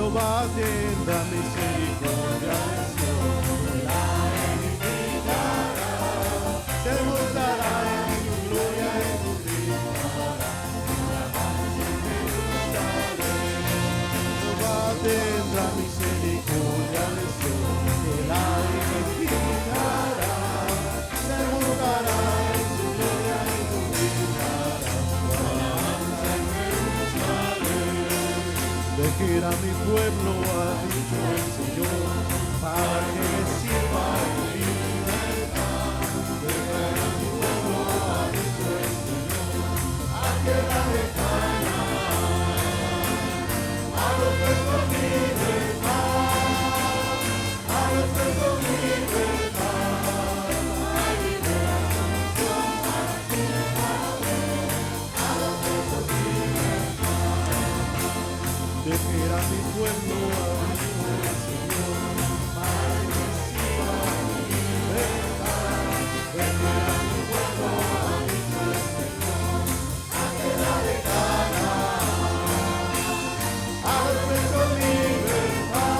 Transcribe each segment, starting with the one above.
Jehová tendrá misericordia de Sion, la edificará, se mostrará en su gloria y su dignidad. Jehová tendrá misericordia de Sion, la edificará, se mostrará en su gloria y su dignidad. Alabanza en Jerusalén. De que era mi pueblo, ha dicho el Señor, para que le sirva en libertad. De que era mi pueblo, ha dicho el Señor, a tierra de Canaán, a los presos libertad, a los presos libertad. Hay liberación para ti, a los presos libertad. De que era mi pueblo, ha dicho el Señor, para que sirva en libertad. De que era mi pueblo, ha dicho el Señor, a tierra de Canaán, a los presos libertad,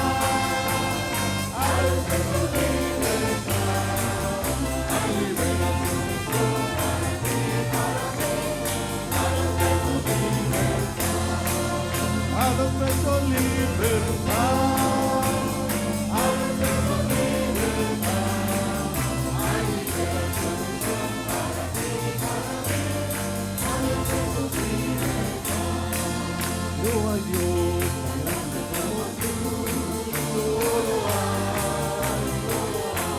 a los presos libertad. Hay liberación para ti, para mí, a los presos libertad. A los presos libertad, a los presos libertad. Hay liberación para ti, para mí, a los presos libertad. No hay Dios tan grande como tú, no lo hay, no lo hay.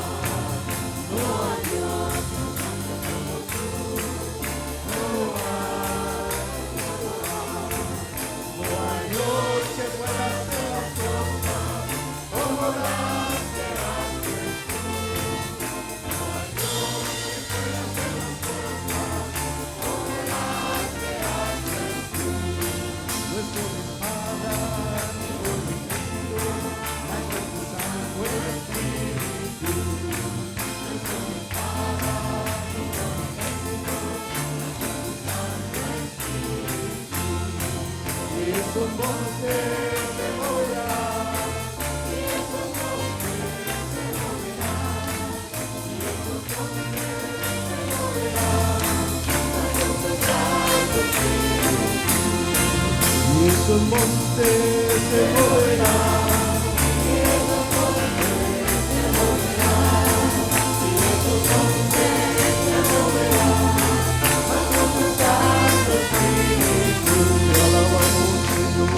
No hay Dios tan grande como tú, no lo hay, no lo hay. No hay Dios que pueda hacer las cosas como las que haces tú. No hay Dios que pueda hacer las cosas como las que haces tú. No es con espada ni con ejército, mas con tu Santo Espíritu. No es con espada ni con ejército, mas con tu Santo Espíritu. Y esos montes se moverán, y esos montes se moverán, y esos montes se moverán, con tu Santo Espíritu. Y esos montes se moverán, y esos montes se moverán, y esos montes se moverán, con tu Santo Espíritu. Te alabamos, Señor.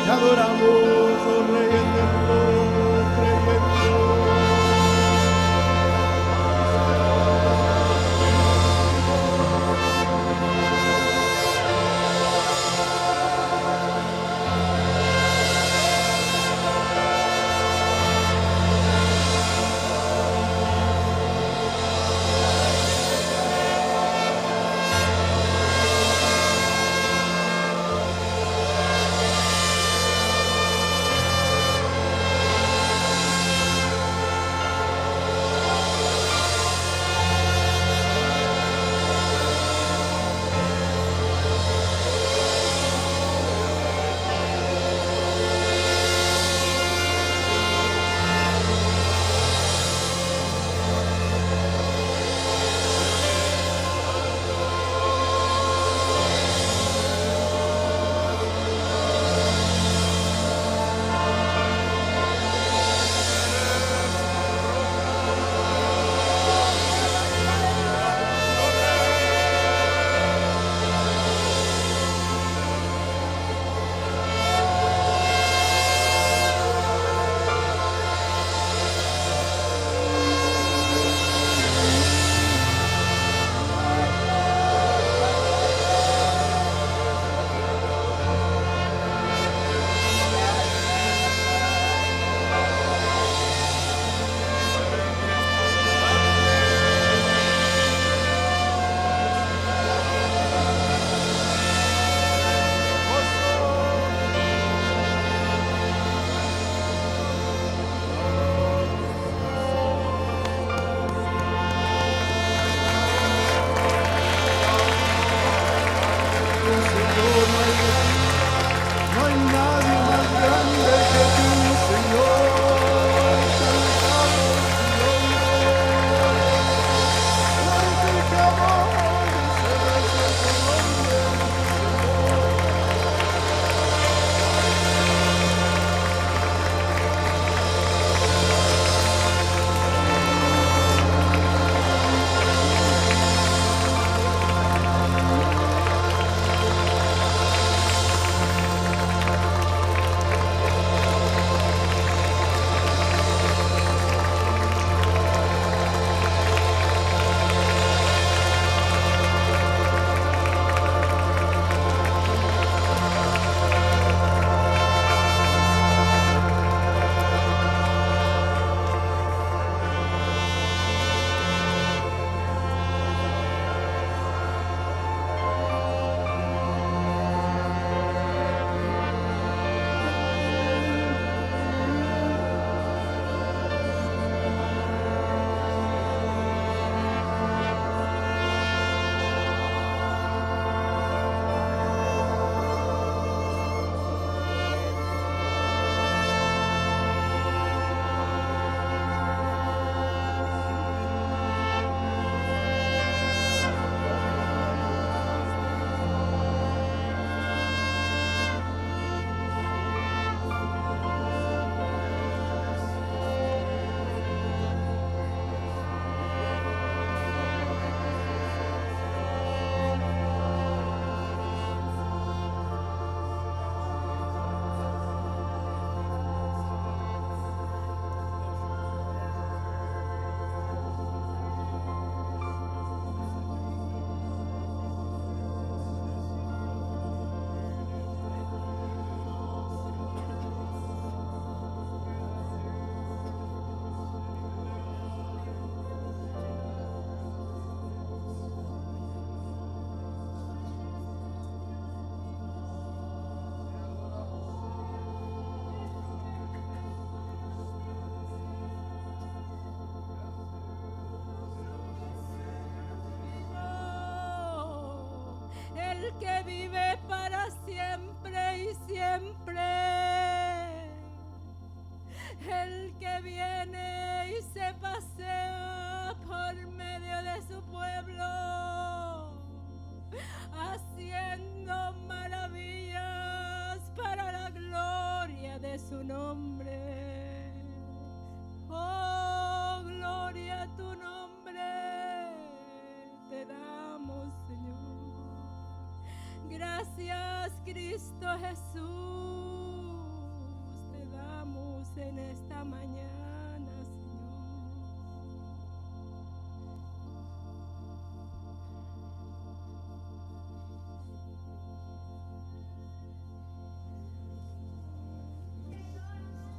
Te adoramos, oh Rey eterno, tremendo. que vive para siempre y siempre, el que viene y se pasea por medio de su pueblo, haciendo maravillas para la gloria de su nombre. Oh, gloria a tu nombre te damos, Señor. Gracias, Cristo Jesús, te damos en esta mañana, Señor.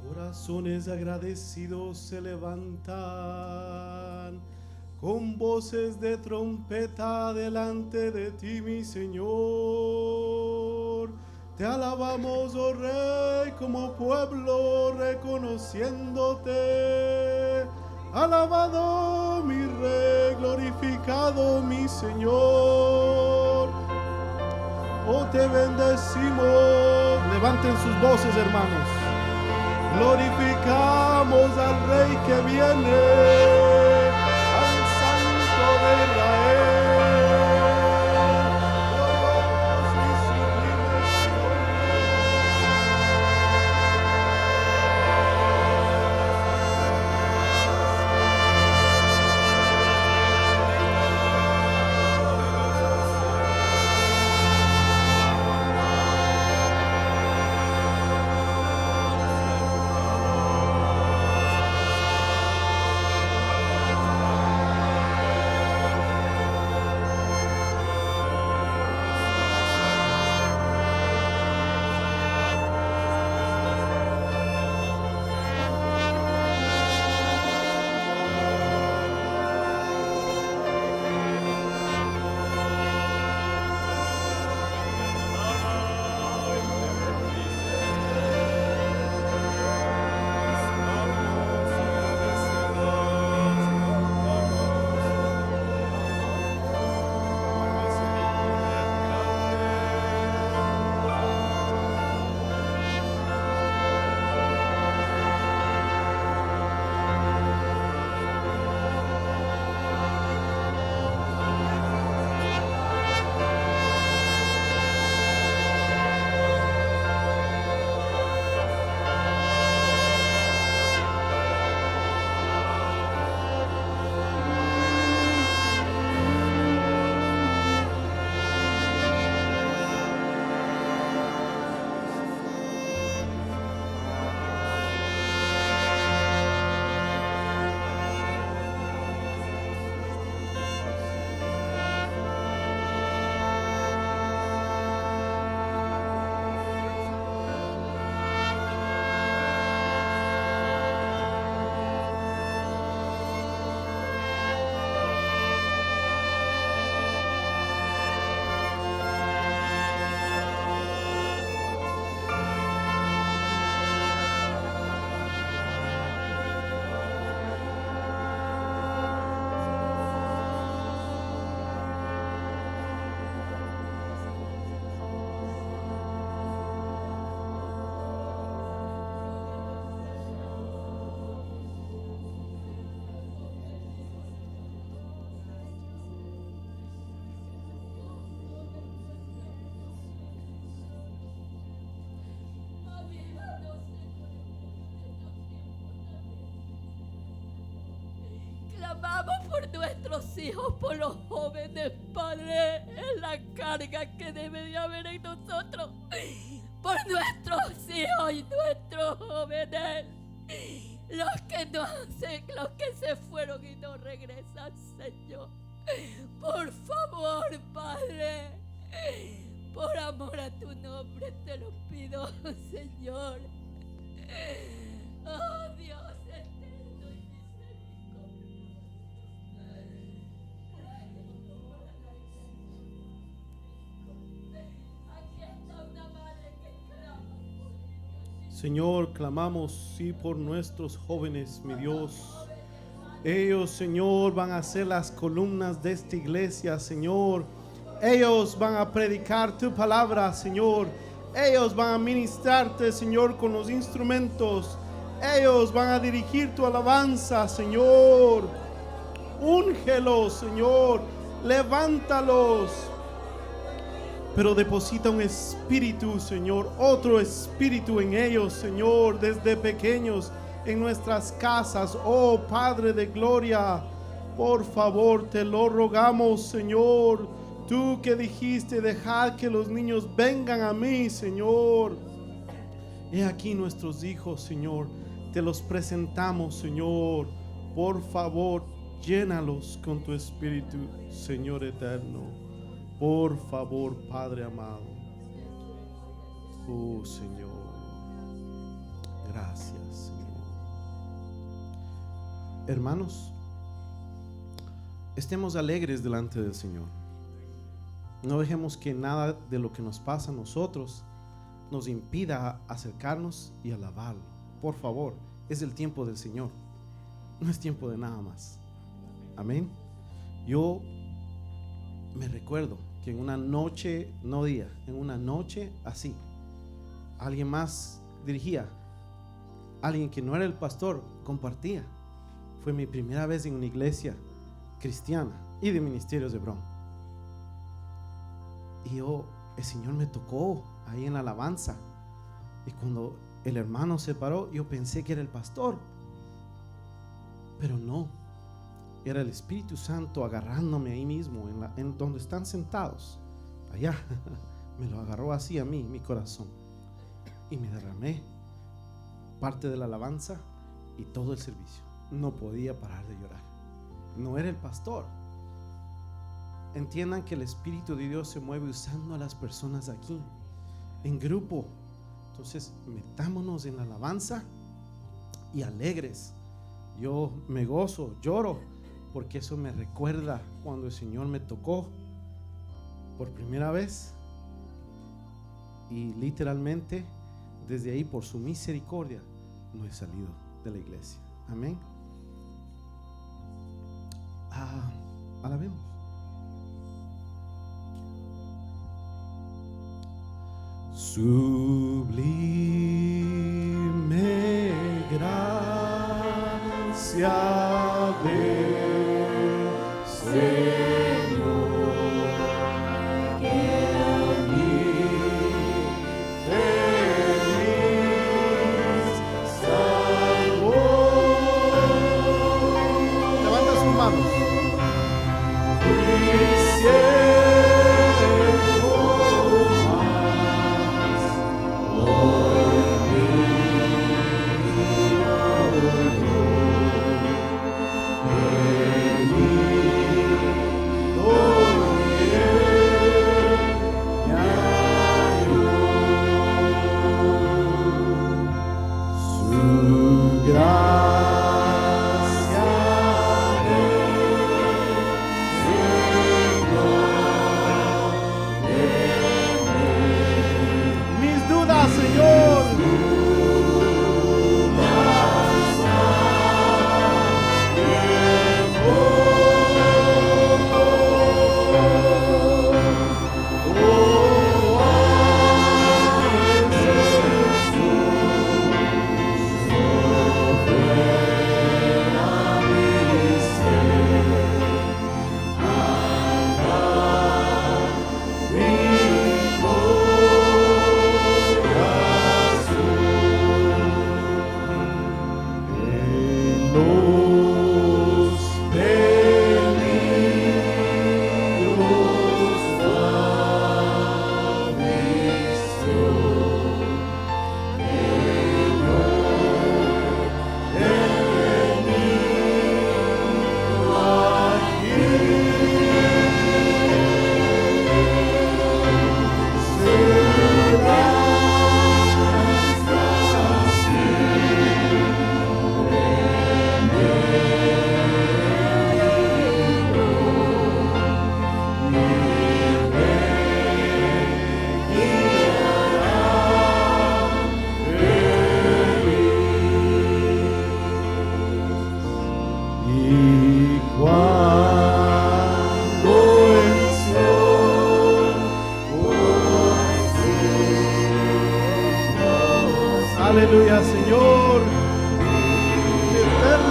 Corazones agradecidos se levantan con voces de trompeta delante de ti, mi Señor. Te alabamos, oh Rey, como pueblo reconociéndote. Alabado mi Rey, glorificado mi Señor. Oh, te bendecimos. Levanten sus voces, hermanos. Glorificamos al Rey que viene, al Santo de Israel. Glorioso y sublime su Clamamos por nuestros hijos, por los jóvenes, Padre, en la carga que debe de haber en nosotros, por nuestros hijos y nuestros jóvenes, los que no hacen, los que se fueron y no regresan, Señor. Por favor, Padre, por amor a tu nombre te lo pido, Señor. Oh, Dios eterno y Señor, clamamos sí por nuestros jóvenes, mi Dios. Ellos, Señor, van a ser las columnas de esta iglesia, Señor. Ellos van a predicar tu palabra, Señor. Ellos van a ministrarte, Señor, con los instrumentos. Ellos van a dirigir tu alabanza, Señor. Úngelos, Señor. Levántalos. Pero deposita un espíritu, Señor, otro espíritu en ellos, Señor, desde pequeños en nuestras casas. Oh Padre de gloria, por favor te lo rogamos, Señor. Tú que dijiste, dejad que los niños vengan a mí, Señor. He aquí nuestros hijos, Señor, te los presentamos, Señor. Por favor, llénalos con tu espíritu, Señor eterno. Por favor, Padre amado. Oh Señor, gracias, Señor. Hermanos, estemos alegres delante del Señor. No dejemos que nada de lo que nos pasa a nosotros nos impida acercarnos y alabarlo. Por favor, es el tiempo del Señor, no es tiempo de nada más. Amén. Yo me recuerdo que en una noche, no día, en una noche así, alguien más dirigía, alguien que no era el pastor compartía. Fue mi primera vez en una iglesia cristiana y de Ministerios de Hebrón. Y el Señor me tocó ahí en la alabanza. Y cuando el hermano se paró, yo pensé que era el pastor, pero no. Era el Espíritu Santo agarrándome ahí mismo, en donde están sentados. Allá, me lo agarró así a mí, mi corazón. Y me derramé parte de la alabanza y todo el servicio. No podía parar de llorar. No era el pastor. Entiendan que el Espíritu de Dios se mueve usando a las personas aquí, en grupo. Entonces, metámonos en la alabanza y alegres. Yo me gozo, lloro, porque eso me recuerda cuando el Señor me tocó por primera vez. Y literalmente, desde ahí, por su misericordia, no he salido de la iglesia. Amén. Alabemos. Sublime gracia de Señor, que a mí feliz salvó. Levanta sus manos.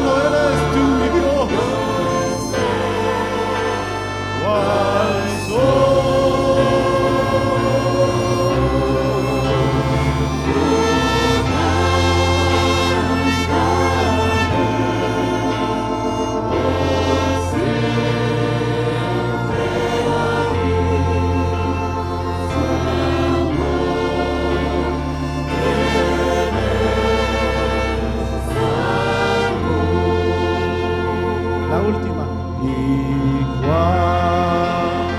solo eres tú, mi Dios. ¿Cuál la última. Y cuando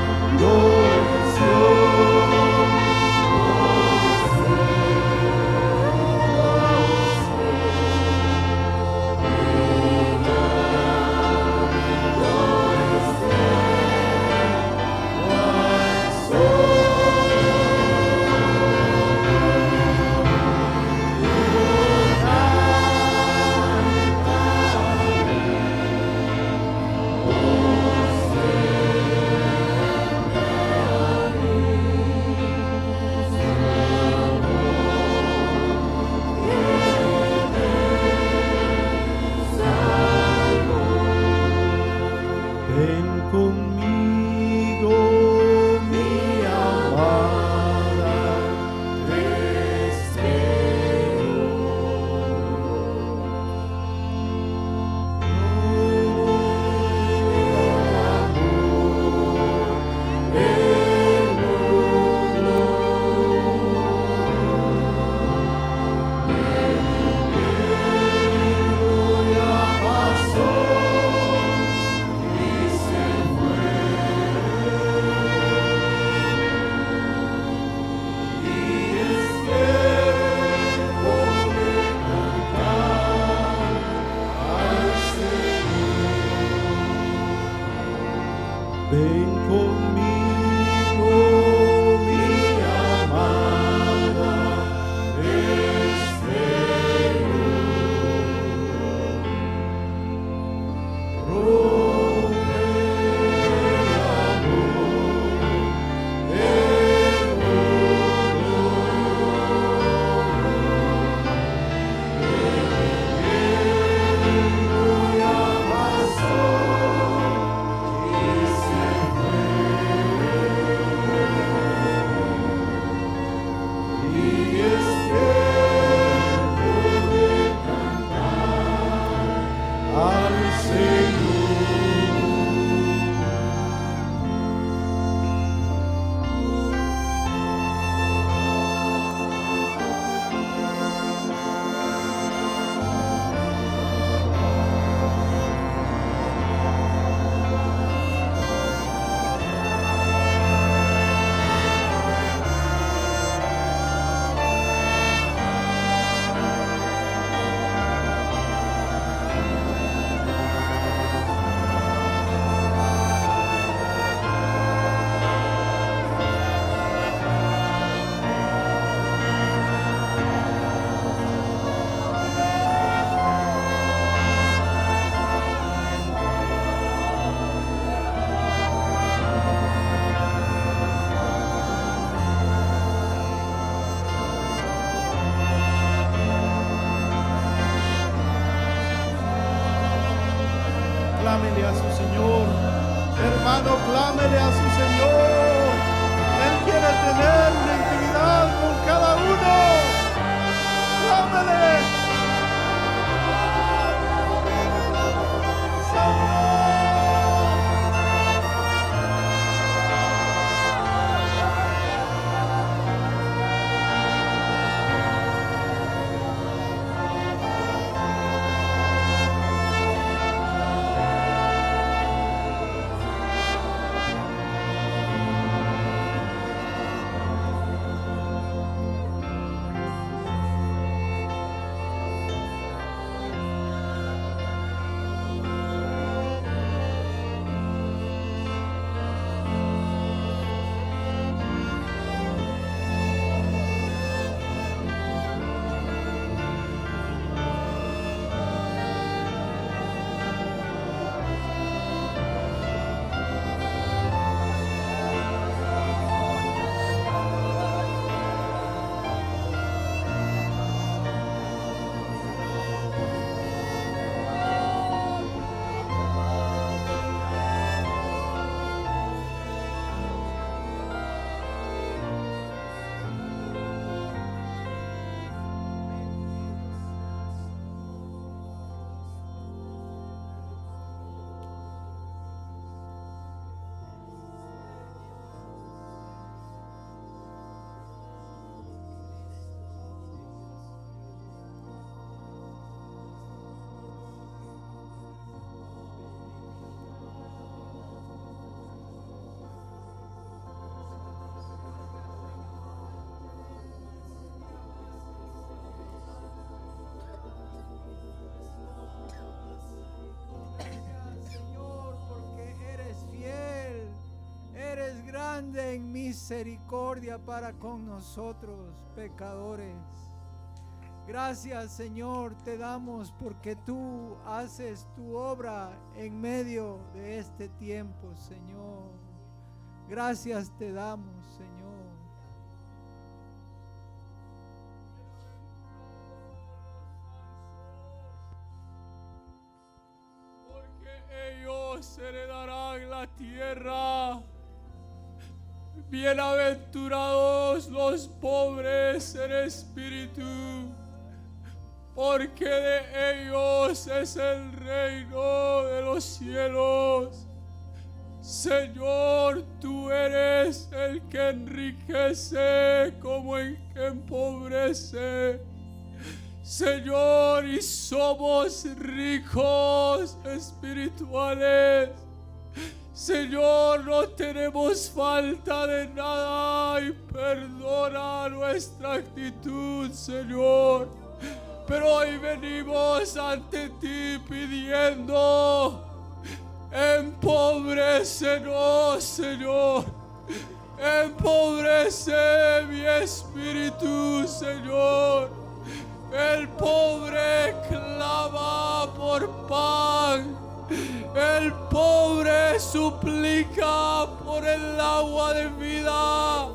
ven conmigo, mi amada, te espero. Ven conmigo, mi amada, te espero. Rompe el amor, el mundo. Ya pasó y se y es tiempo de cantar al Señor. Clámele a su Señor, hermano, clámele a su Señor. Él quiere tener una intimidad con cada uno. Clámele. misericordia para con nosotros, pecadores. Gracias, Señor, te damos porque tú haces tu obra en medio de este tiempo, Señor. Gracias te damos, Señor. Porque ellos heredarán la tierra. Bienaventurados los pobres en espíritu, porque de ellos es el reino de los cielos. Señor, tú eres el que enriquece como el que empobrece. Señor, y somos ricos espirituales. Señor, no tenemos falta de nada y perdona nuestra actitud, Señor. Pero hoy venimos ante ti pidiendo, empobrécenos, Señor. Empobrece mi espíritu, Señor. El pobre clama por pan. El pobre suplica por el agua de vida.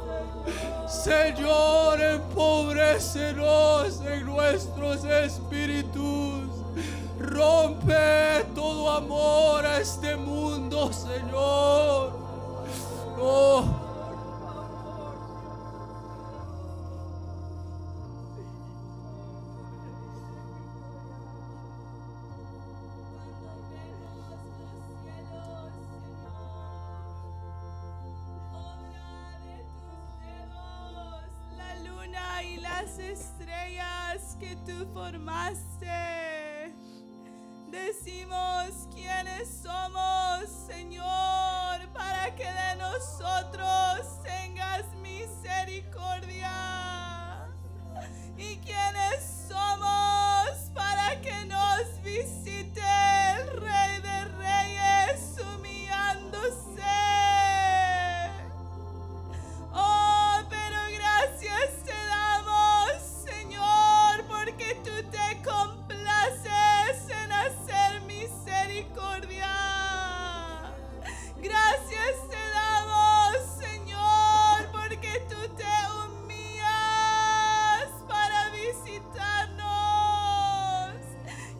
Señor, empobrécenos en nuestros espíritus. Rompe todo amor a este mundo, Señor. Oh. Estrellas que tú formaste. Decimos quiénes somos, Señor, para que de nosotros tengas misericordia. Y quiénes somos para que nos visite el Rey de Reyes humillándose. Oh, pero gracias te damos, Señor, porque tú te complaces en hacer misericordia. Gracias te damos, Señor, porque tú te humillas para visitarnos.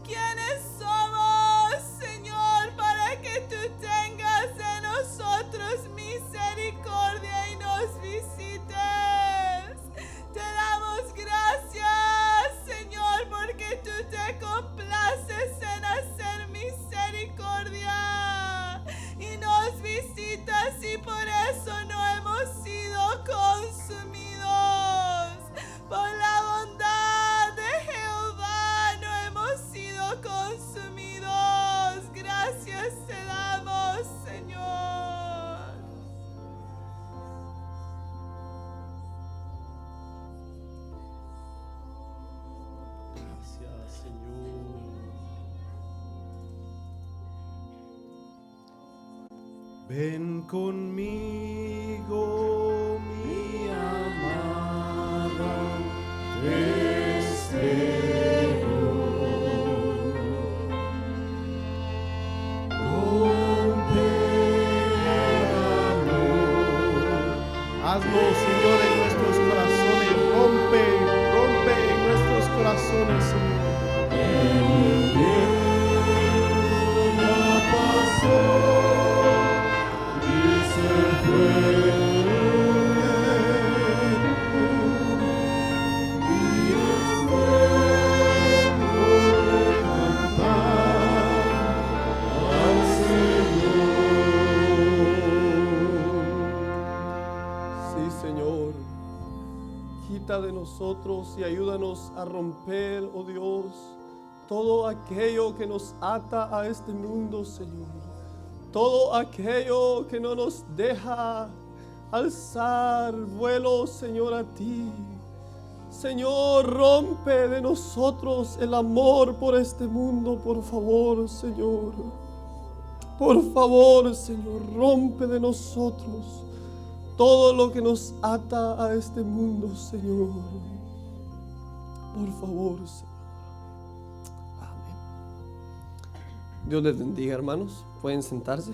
¿Quiénes somos, Señor, para que tú tengas de nosotros misericordia y nos visites? Te damos gracias, Señor, porque tú te complaces en hacer misericordia y nos visitas, y por eso no hemos sido consumidos. Por la bondad de Jehová no hemos sido consumidos. Gracias te damos, Señor. Gracias, Señor. Ven conmigo, mi amada, te espero. Rompe el amor. Hazlo, Señor, en nuestros corazones. Rompe en nuestros corazones, Señor. El invierno ya pasó y se fue. Y es tiempo de cantar al Señor. Sí, Señor, quita de nosotros y ayúdanos a romper, oh Dios, todo aquello que nos ata a este mundo, Señor. Todo aquello que no nos deja alzar vuelo, Señor, a ti. Señor, rompe de nosotros el amor por este mundo, por favor, Señor. Por favor, Señor, rompe de nosotros todo lo que nos ata a este mundo, Señor. Por favor, Señor. Amén. Dios les bendiga, hermanos. Pueden sentarse.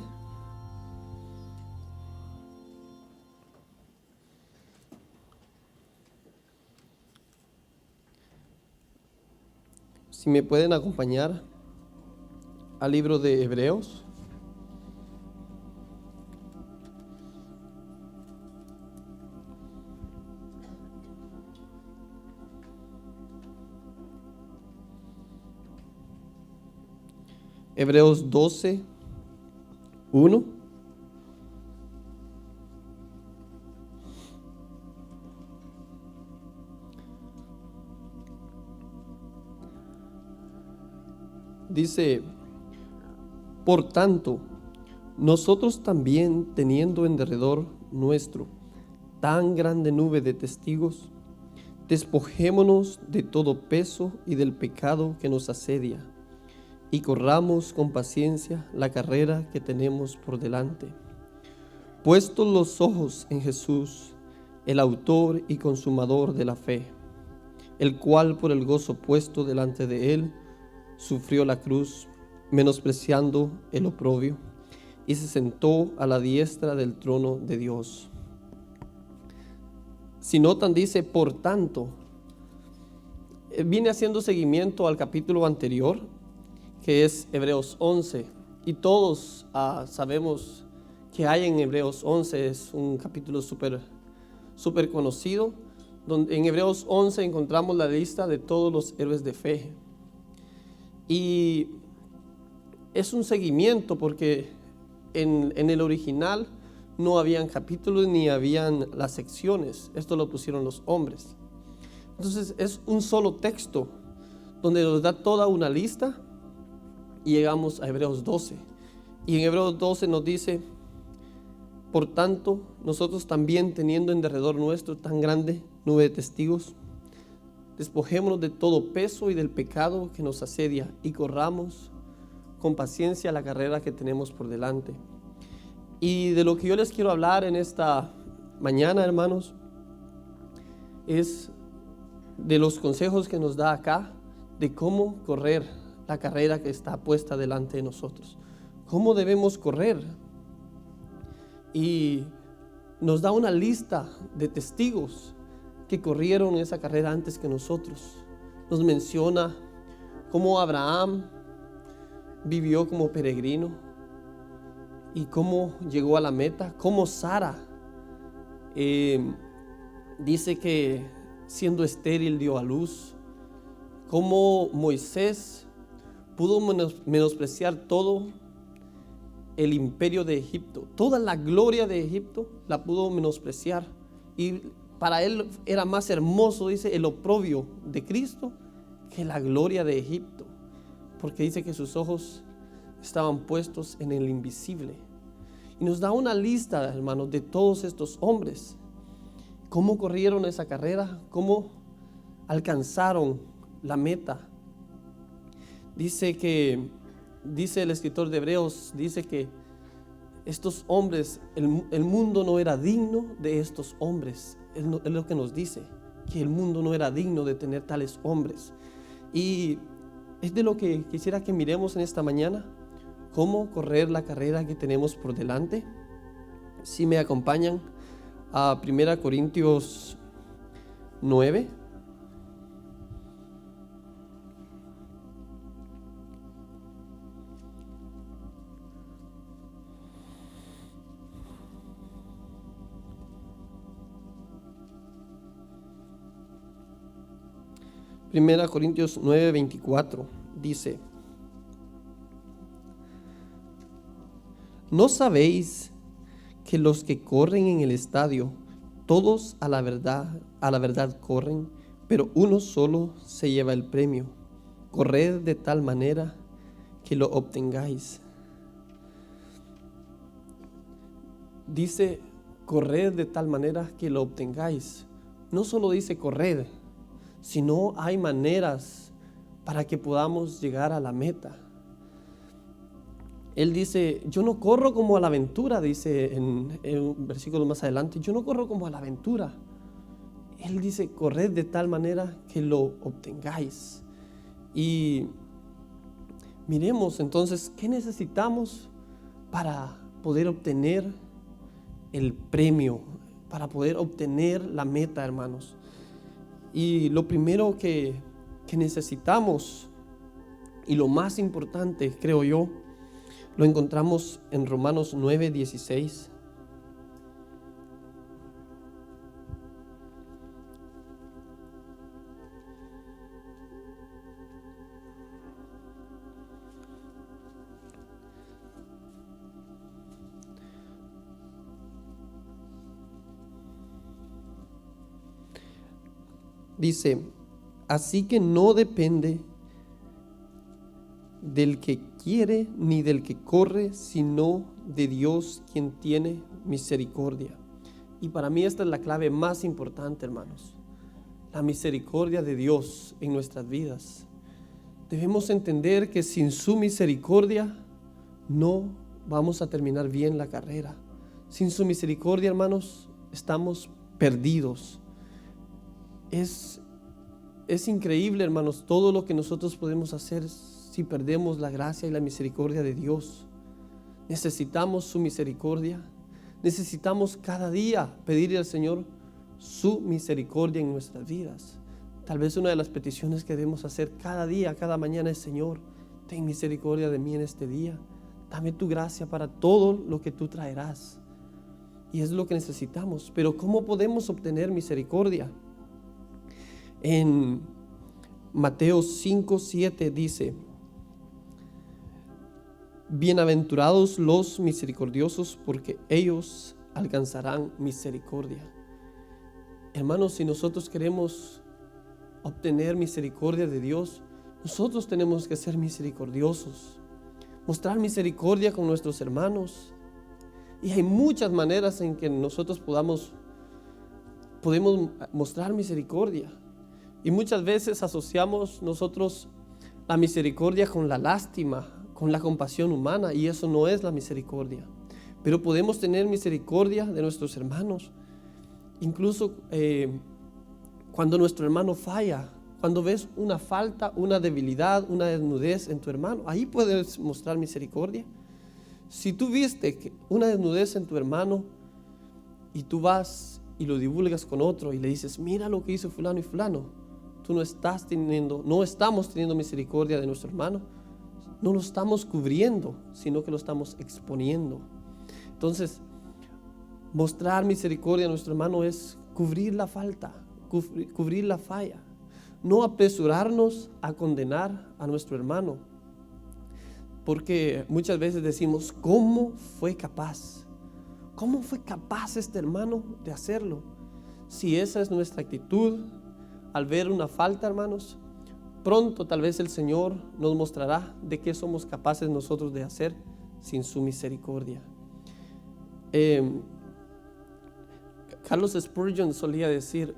Si me pueden acompañar al libro de Hebreos. Hebreos 12, 1. Dice: por tanto, nosotros también, teniendo en derredor nuestro tan grande nube de testigos, despojémonos de todo peso y del pecado que nos asedia, y corramos con paciencia la carrera que tenemos por delante, puestos los ojos en Jesús, el autor y consumador de la fe, el cual por el gozo puesto delante de él sufrió la cruz, menospreciando el oprobio, y se sentó a la diestra del trono de Dios. Si notan, dice por tanto. Vine haciendo seguimiento al capítulo anterior, que es Hebreos 11, y todos sabemos que hay en Hebreos 11, es un capítulo súper conocido, donde en Hebreos 11 encontramos la lista de todos los héroes de fe. Y es un seguimiento porque en el original no habían capítulos ni habían las secciones. Esto lo pusieron los hombres. Entonces es un solo texto donde nos da toda una lista y llegamos a Hebreos 12. Y en Hebreos 12 nos dice: por tanto, nosotros también, teniendo en derredor nuestro tan grande nube de testigos, despojémonos de todo peso y del pecado que nos asedia, y corramos con paciencia la carrera que tenemos por delante. Y de lo que yo les quiero hablar en esta mañana, hermanos, es de los consejos que nos da acá de cómo correr la carrera que está puesta delante de nosotros. ¿Cómo debemos correr? Y nos da una lista de testigos que corrieron esa carrera antes que nosotros. Nos menciona cómo Abraham vivió como peregrino y cómo llegó a la meta, cómo Sara dice que siendo estéril dio a luz, cómo Moisés pudo menospreciar todo el imperio de Egipto, toda la gloria de Egipto la pudo menospreciar, y para él era más hermoso, dice, el oprobio de Cristo que la gloria de Egipto, porque dice que sus ojos estaban puestos en el invisible. Y nos da una lista, hermanos, de todos estos hombres, cómo corrieron esa carrera, cómo alcanzaron la meta. Dice el escritor de Hebreos, dice que estos hombres, el mundo no era digno de estos hombres. Es lo que nos dice, que el mundo no era digno de tener tales hombres. Y es de lo que quisiera que miremos en esta mañana, cómo correr la carrera que tenemos por delante. Si me acompañan a 1 Corintios 9. Primera Corintios 9:24 dice: ¿no sabéis que los que corren en el estadio, todos a la verdad corren, pero uno solo se lleva el premio? Corred de tal manera que lo obtengáis. Dice corred de tal manera que lo obtengáis. No solo dice corred, sino hay maneras para que podamos llegar a la meta. Él dice, yo no corro como a la aventura, dice en un versículo más adelante, yo no corro como a la aventura. Él dice, corred de tal manera que lo obtengáis. Y miremos entonces, ¿qué necesitamos para poder obtener el premio, para poder obtener la meta, hermanos? Y lo primero que necesitamos, y lo más importante, creo yo, lo encontramos en Romanos 9:16. Dice, así que no depende del que quiere ni del que corre, sino de Dios, quien tiene misericordia. Y para mí esta es la clave más importante, hermanos. La misericordia de Dios en nuestras vidas. Debemos entender que sin su misericordia no vamos a terminar bien la carrera. Sin su misericordia, hermanos, estamos perdidos. Es increíble, hermanos, todo lo que nosotros podemos hacer si perdemos la gracia y la misericordia de Dios. Necesitamos su misericordia. Necesitamos cada día pedirle al Señor su misericordia en nuestras vidas. Tal vez una de las peticiones que debemos hacer cada día, cada mañana es: Señor, ten misericordia de mí en este día. Dame tu gracia para todo lo que tú traerás. Y es lo que necesitamos. Pero ¿cómo podemos obtener misericordia? En Mateo 5:7 dice: bienaventurados los misericordiosos, porque ellos alcanzarán misericordia. Hermanos, si nosotros queremos obtener misericordia de Dios, nosotros tenemos que ser misericordiosos, mostrar misericordia con nuestros hermanos. Y hay muchas maneras en que nosotros podemos mostrar misericordia. Y muchas veces asociamos nosotros la misericordia con la lástima, con la compasión humana, y eso no es la misericordia. Pero podemos tener misericordia de nuestros hermanos. Incluso cuando nuestro hermano falla, cuando ves una falta, una debilidad, una desnudez en tu hermano, ahí puedes mostrar misericordia. Si tú viste una desnudez en tu hermano y tú vas y lo divulgas con otro y le dices: mira lo que hizo fulano y fulano, tú no estamos teniendo misericordia de nuestro hermano. No lo estamos cubriendo, sino que lo estamos exponiendo. Entonces, mostrar misericordia a nuestro hermano es cubrir la falta, cubrir la falla. No apresurarnos a condenar a nuestro hermano, porque muchas veces decimos: ¿cómo fue capaz? ¿Cómo fue capaz este hermano de hacerlo? Si esa es nuestra actitud al ver una falta, hermanos, pronto tal vez el Señor nos mostrará de qué somos capaces nosotros de hacer sin su misericordia. Carlos Spurgeon solía decir,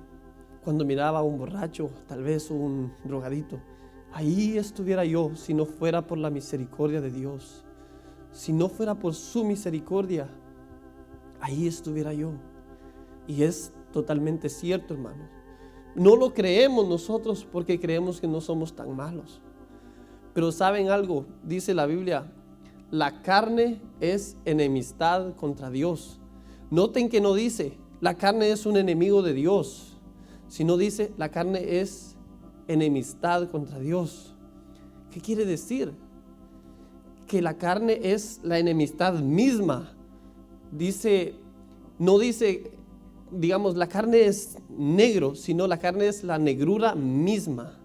cuando miraba a un borracho, tal vez un drogadito: ahí estuviera yo si no fuera por la misericordia de Dios. Si no fuera por su misericordia, ahí estuviera yo. Y es totalmente cierto, hermanos. No lo creemos nosotros porque creemos que no somos tan malos. Pero ¿saben algo? Dice la Biblia: la carne es enemistad contra Dios. Noten que no dice la carne es un enemigo de Dios, sino dice la carne es enemistad contra Dios. ¿Qué quiere decir? Que la carne es la enemistad misma. No dice, digamos, la carne es negro, sino la carne es la negrura misma.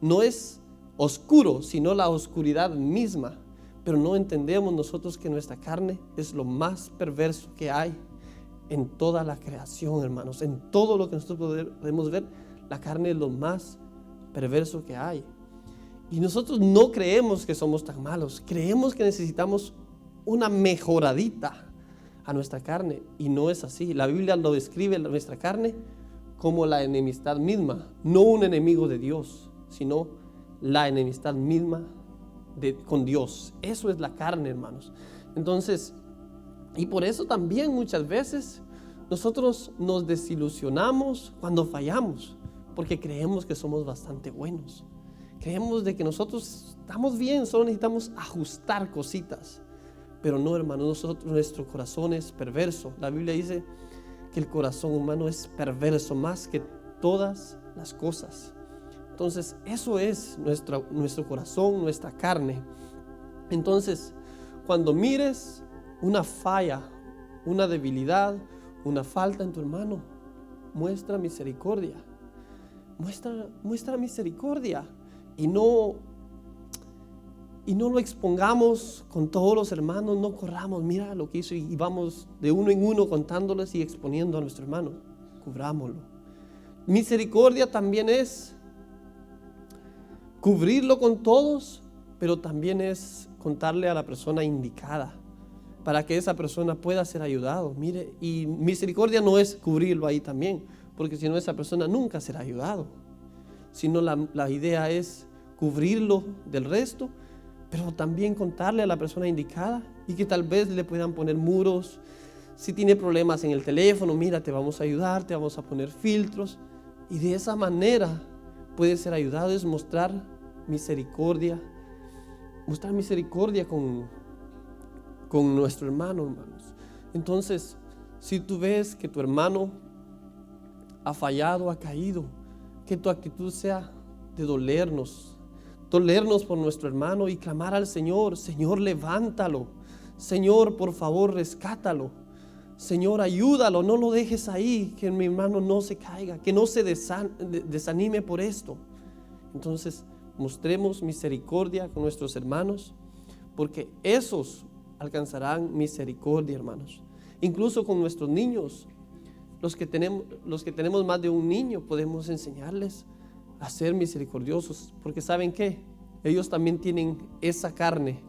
No es oscuro, sino la oscuridad misma. Pero no entendemos nosotros que nuestra carne es lo más perverso que hay en toda la creación, hermanos. En todo lo que nosotros podemos ver, la carne es lo más perverso que hay. Y nosotros no creemos que somos tan malos. Creemos que necesitamos una mejoradita a nuestra carne, y no es así. La Biblia lo describe nuestra carne como la enemistad misma, no un enemigo de Dios, sino la enemistad misma con Dios. Eso es la carne, hermanos. Entonces, y por eso también muchas veces nosotros nos desilusionamos cuando fallamos, porque creemos que somos bastante buenos. Creemos de que nosotros estamos bien, solo necesitamos ajustar cositas. Pero no, hermano, nuestro corazón es perverso. La Biblia dice que el corazón humano es perverso más que todas las cosas. Entonces, eso es nuestro corazón, nuestra carne. Entonces, cuando mires una falla, una debilidad, una falta en tu hermano, muestra misericordia. Muestra misericordia. Y no lo expongamos con todos los hermanos, no corramos, mira lo que hizo, y vamos de uno en uno contándoles y exponiendo a nuestro hermano. Cubrámoslo. Misericordia también es cubrirlo con todos, pero también es contarle a la persona indicada para que esa persona pueda ser ayudado. Mire, y misericordia no es cubrirlo ahí también, porque si no, esa persona nunca será ayudado. Sino la idea es cubrirlo del resto, pero también contarle a la persona indicada, y que tal vez le puedan poner muros. Si tiene problemas en el teléfono, mira, te vamos a ayudar, te vamos a poner filtros, y de esa manera puede ser ayudado. Es mostrar misericordia con nuestro hermano, hermanos. Entonces, si tú ves que tu hermano ha fallado, ha caído, que tu actitud sea de dolernos por nuestro hermano y clamar al Señor: Señor, levántalo. Señor, por favor, rescátalo. Señor, ayúdalo, no lo dejes ahí, que mi hermano no se caiga, que no se desanime por esto. Entonces, mostremos misericordia con nuestros hermanos, porque esos alcanzarán misericordia, hermanos. Incluso con nuestros niños, los que tenemos más de un niño, podemos enseñarles a ser misericordiosos, porque ¿saben qué? Ellos también tienen esa carne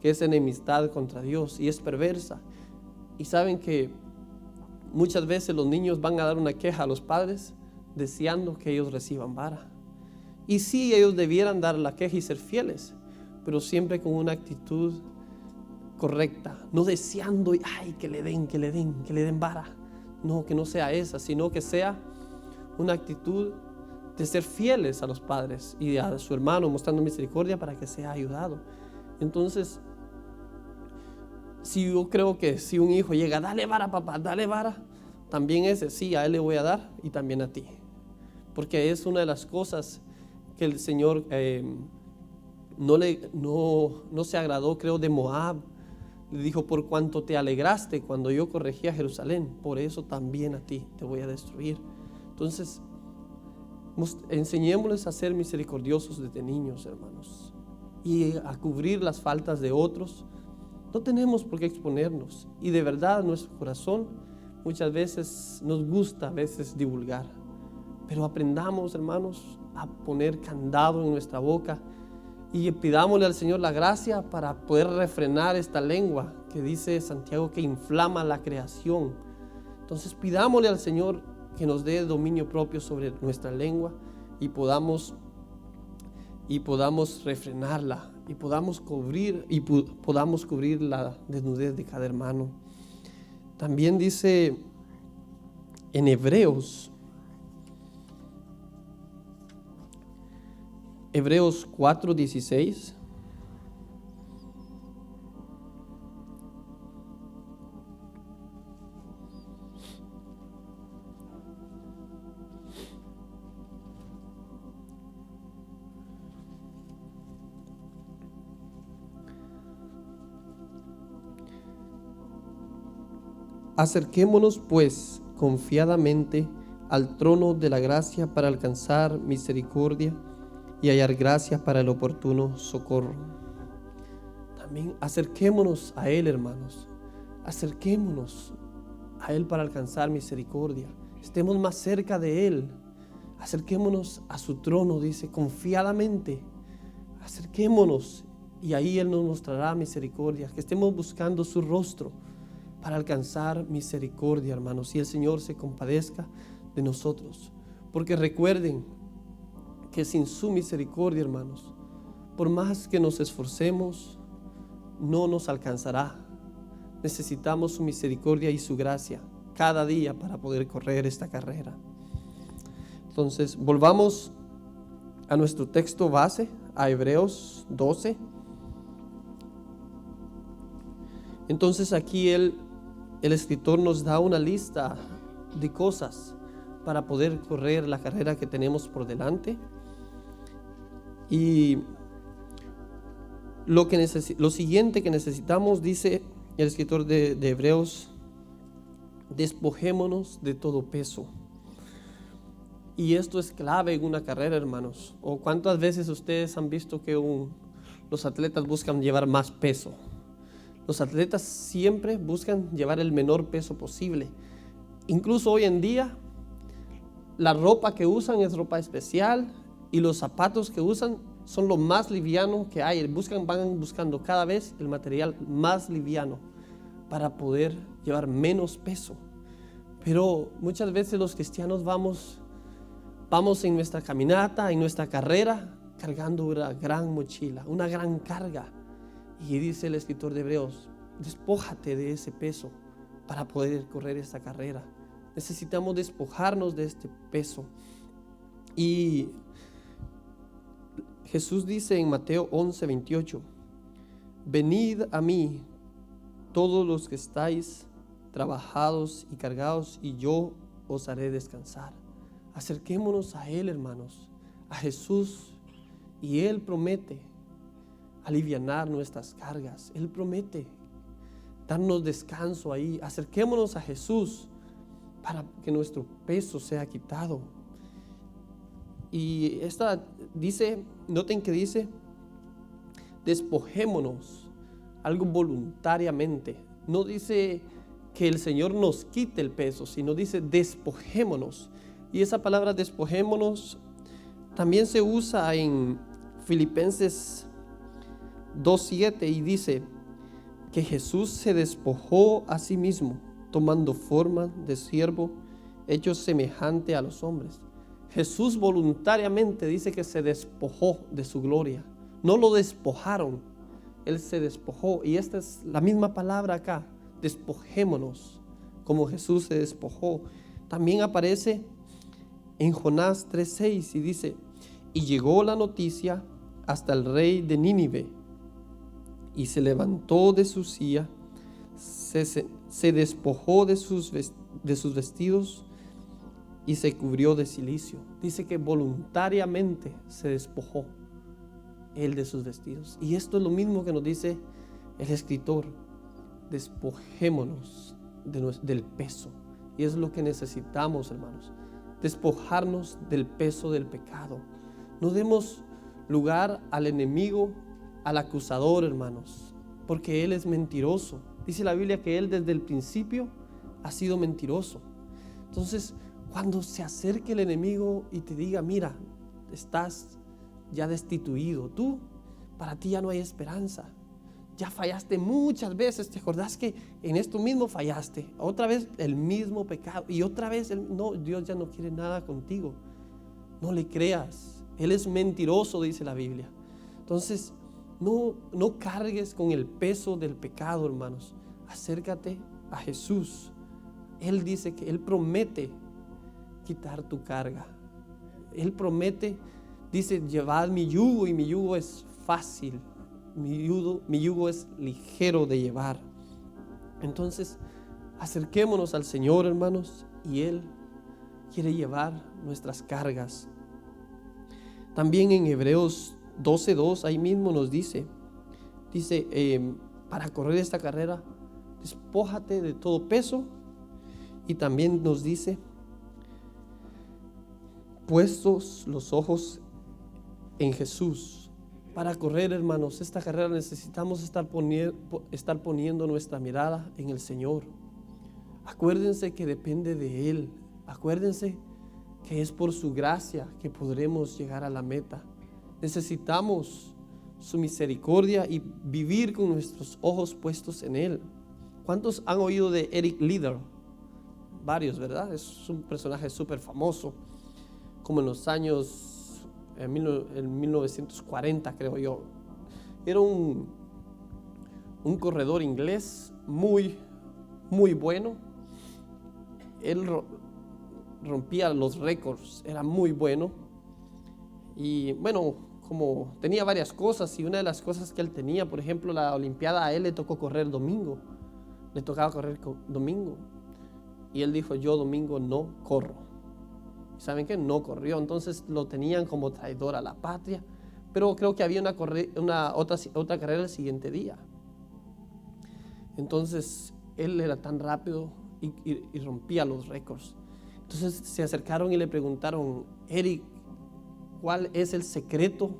que es enemistad contra Dios y es perversa. Y saben que muchas veces los niños van a dar una queja a los padres deseando que ellos reciban vara. Y sí, ellos debieran dar la queja y ser fieles, pero siempre con una actitud correcta, no deseando que le den vara. No, que no sea esa, sino que sea una actitud de ser fieles a los padres y a su hermano, mostrando misericordia para que sea ayudado. Entonces, si yo creo que si un hijo llega, dale vara, papá, dale vara, también ese, sí, a él le voy a dar y también a ti. Porque es una de las cosas que el Señor no se agradó, creo, de Moab. Le dijo: por cuanto te alegraste cuando yo corregí a Jerusalén, por eso también a ti te voy a destruir. Entonces, enseñémosles a ser misericordiosos desde niños, hermanos, y a cubrir las faltas de otros. No tenemos por qué exponernos, y de verdad nuestro corazón muchas veces nos gusta divulgar, pero aprendamos, hermanos, a poner candado en nuestra boca y pidámosle al Señor la gracia para poder refrenar esta lengua que dice Santiago que inflama la creación. Entonces pidámosle al Señor que nos dé dominio propio sobre nuestra lengua y podamos refrenarla y podamos cubrir la desnudez de cada hermano. También dice en Hebreos 4:16. Acerquémonos pues confiadamente al trono de la gracia para alcanzar misericordia y hallar gracia para el oportuno socorro. También acerquémonos a Él, hermanos. Acerquémonos a Él para alcanzar misericordia. Estemos más cerca de Él. Acerquémonos a su trono, dice, confiadamente. Acerquémonos y ahí Él nos mostrará misericordia. Que estemos buscando su rostro para alcanzar misericordia, hermanos, y el Señor se compadezca de nosotros. Porque recuerden que sin su misericordia, hermanos, por más que nos esforcemos, no nos alcanzará. Necesitamos su misericordia y su gracia cada día para poder correr esta carrera. Entonces, volvamos a nuestro texto base, a Hebreos 12. Entonces aquí el escritor nos da una lista de cosas para poder correr la carrera que tenemos por delante. Y lo siguiente que necesitamos, dice el escritor de Hebreos, despojémonos de todo peso. Y esto es clave en una carrera, hermanos. ¿O cuántas veces ustedes han visto que los atletas buscan llevar más peso? Los atletas siempre buscan llevar el menor peso posible. Incluso hoy en día, la ropa que usan es ropa especial y los zapatos que usan son lo más liviano que hay. Van buscando cada vez el material más liviano para poder llevar menos peso. Pero muchas veces los cristianos vamos en nuestra caminata, en nuestra carrera, cargando una gran mochila, una gran carga. Y dice el escritor de Hebreos, despójate de ese peso para poder correr esta carrera. Necesitamos despojarnos de este peso. Y Jesús dice en Mateo 11:28, venid a mí todos los que estáis trabajados y cargados, y yo os haré descansar. Acerquémonos a Él, hermanos, a Jesús, y Él promete alivianar nuestras cargas. Él promete darnos descanso ahí. Acerquémonos a Jesús para que nuestro peso sea quitado. Y esta dice, noten que dice, despojémonos, algo voluntariamente. No dice que el Señor nos quite el peso, sino dice despojémonos. Y esa palabra despojémonos también se usa en Filipenses 2:7 y dice que Jesús se despojó a sí mismo, tomando forma de siervo, hecho semejante a los hombres. Jesús voluntariamente dice que se despojó de su gloria. No lo despojaron, Él se despojó. Y esta es la misma palabra acá, despojémonos, como Jesús se despojó. También aparece en Jonás 3:6 y dice, y llegó la noticia hasta el rey de Nínive, y se levantó de su silla, se despojó de sus vestidos y se cubrió de cilicio. Dice que voluntariamente se despojó él de sus vestidos. Y esto es lo mismo que nos dice el escritor, despojémonos del peso. Y es lo que necesitamos, hermanos, despojarnos del peso del pecado. No demos lugar al enemigo, al acusador, hermanos, porque él es mentiroso. Dice la Biblia que él desde el principio ha sido mentiroso. Entonces, cuando se acerque el enemigo y te diga, mira, estás ya destituido, para ti ya no hay esperanza, ya fallaste muchas veces, ¿te acordás que en esto mismo fallaste? Otra vez el mismo pecado y otra vez, no, Dios ya no quiere nada contigo. No le creas, Él es mentiroso, dice la Biblia. Entonces, no cargues con el peso del pecado, hermanos. Acércate a Jesús. Él dice que Él promete quitar tu carga. Él promete, dice, llevad mi yugo y mi yugo es fácil. Mi yugo es ligero de llevar. Entonces, acerquémonos al Señor, hermanos, y Él quiere llevar nuestras cargas. También en Hebreos 12:2, ahí mismo nos dice, para correr esta carrera, despójate de todo peso. Y también nos dice, puestos los ojos en Jesús. Para correr, hermanos, esta carrera necesitamos estar poniendo nuestra mirada en el Señor. Acuérdense que depende de Él. Acuérdense que es por su gracia que podremos llegar a la meta. Necesitamos su misericordia y vivir con nuestros ojos puestos en Él. ¿Cuántos han oído de Eric Liddell? Varios, ¿verdad? Es un personaje súper famoso. Como en los años en 1940, creo yo. Era un corredor inglés muy bueno. Él rompía los récords, era muy bueno. Y bueno, como tenía varias cosas, y una de las cosas que él tenía, por ejemplo, la Olimpiada, a él le tocó correr domingo. Le tocaba correr domingo. Y él dijo, yo domingo no corro. ¿Y saben qué? No corrió. Entonces lo tenían como traidor a la patria. Pero creo que había otra carrera el siguiente día. Entonces él era tan rápido y rompía los récords. Entonces se acercaron y le preguntaron, Eric, ¿cuál es el secreto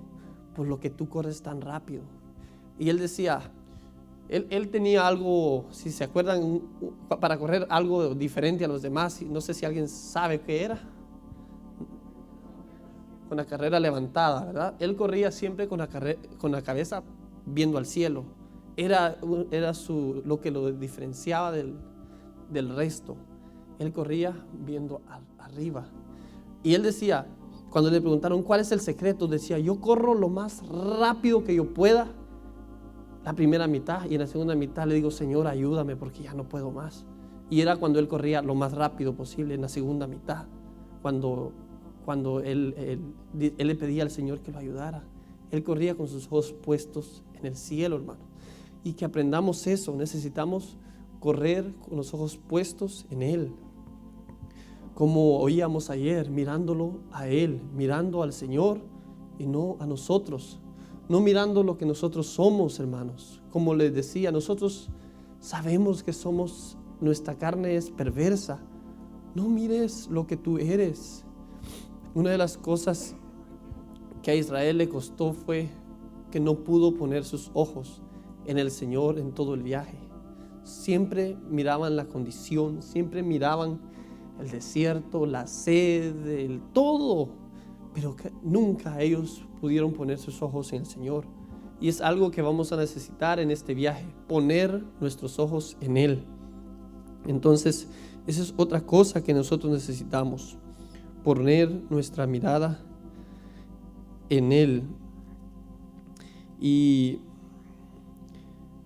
por lo que tú corres tan rápido? Y él decía, él tenía algo, si se acuerdan, para correr algo diferente a los demás. No sé si alguien sabe qué era. Con la carrera levantada, ¿verdad? Él corría siempre con la cabeza viendo al cielo. Era lo que lo diferenciaba del resto. Él corría viendo arriba. Y él decía, cuando le preguntaron cuál es el secreto, decía, yo corro lo más rápido que yo pueda la primera mitad, y en la segunda mitad le digo, Señor, ayúdame porque ya no puedo más. Y era cuando él corría lo más rápido posible en la segunda mitad, cuando él le pedía al Señor que lo ayudara. Él corría con sus ojos puestos en el cielo, hermano. Y que aprendamos eso. Necesitamos correr con los ojos puestos en Él. Como oíamos ayer, mirándolo a Él, mirando al Señor y no a nosotros. No mirando lo que nosotros somos, hermanos. Como les decía, nosotros sabemos que nuestra carne es perversa. No mires lo que tú eres. Una de las cosas que a Israel le costó fue que no pudo poner sus ojos en el Señor en todo el viaje. Siempre miraban la condición, siempre miraban el desierto, la sed, el todo, pero que nunca ellos pudieron poner sus ojos en el Señor. Y es algo que vamos a necesitar en este viaje, poner nuestros ojos en Él. Entonces, esa es otra cosa que nosotros necesitamos, poner nuestra mirada en Él. Y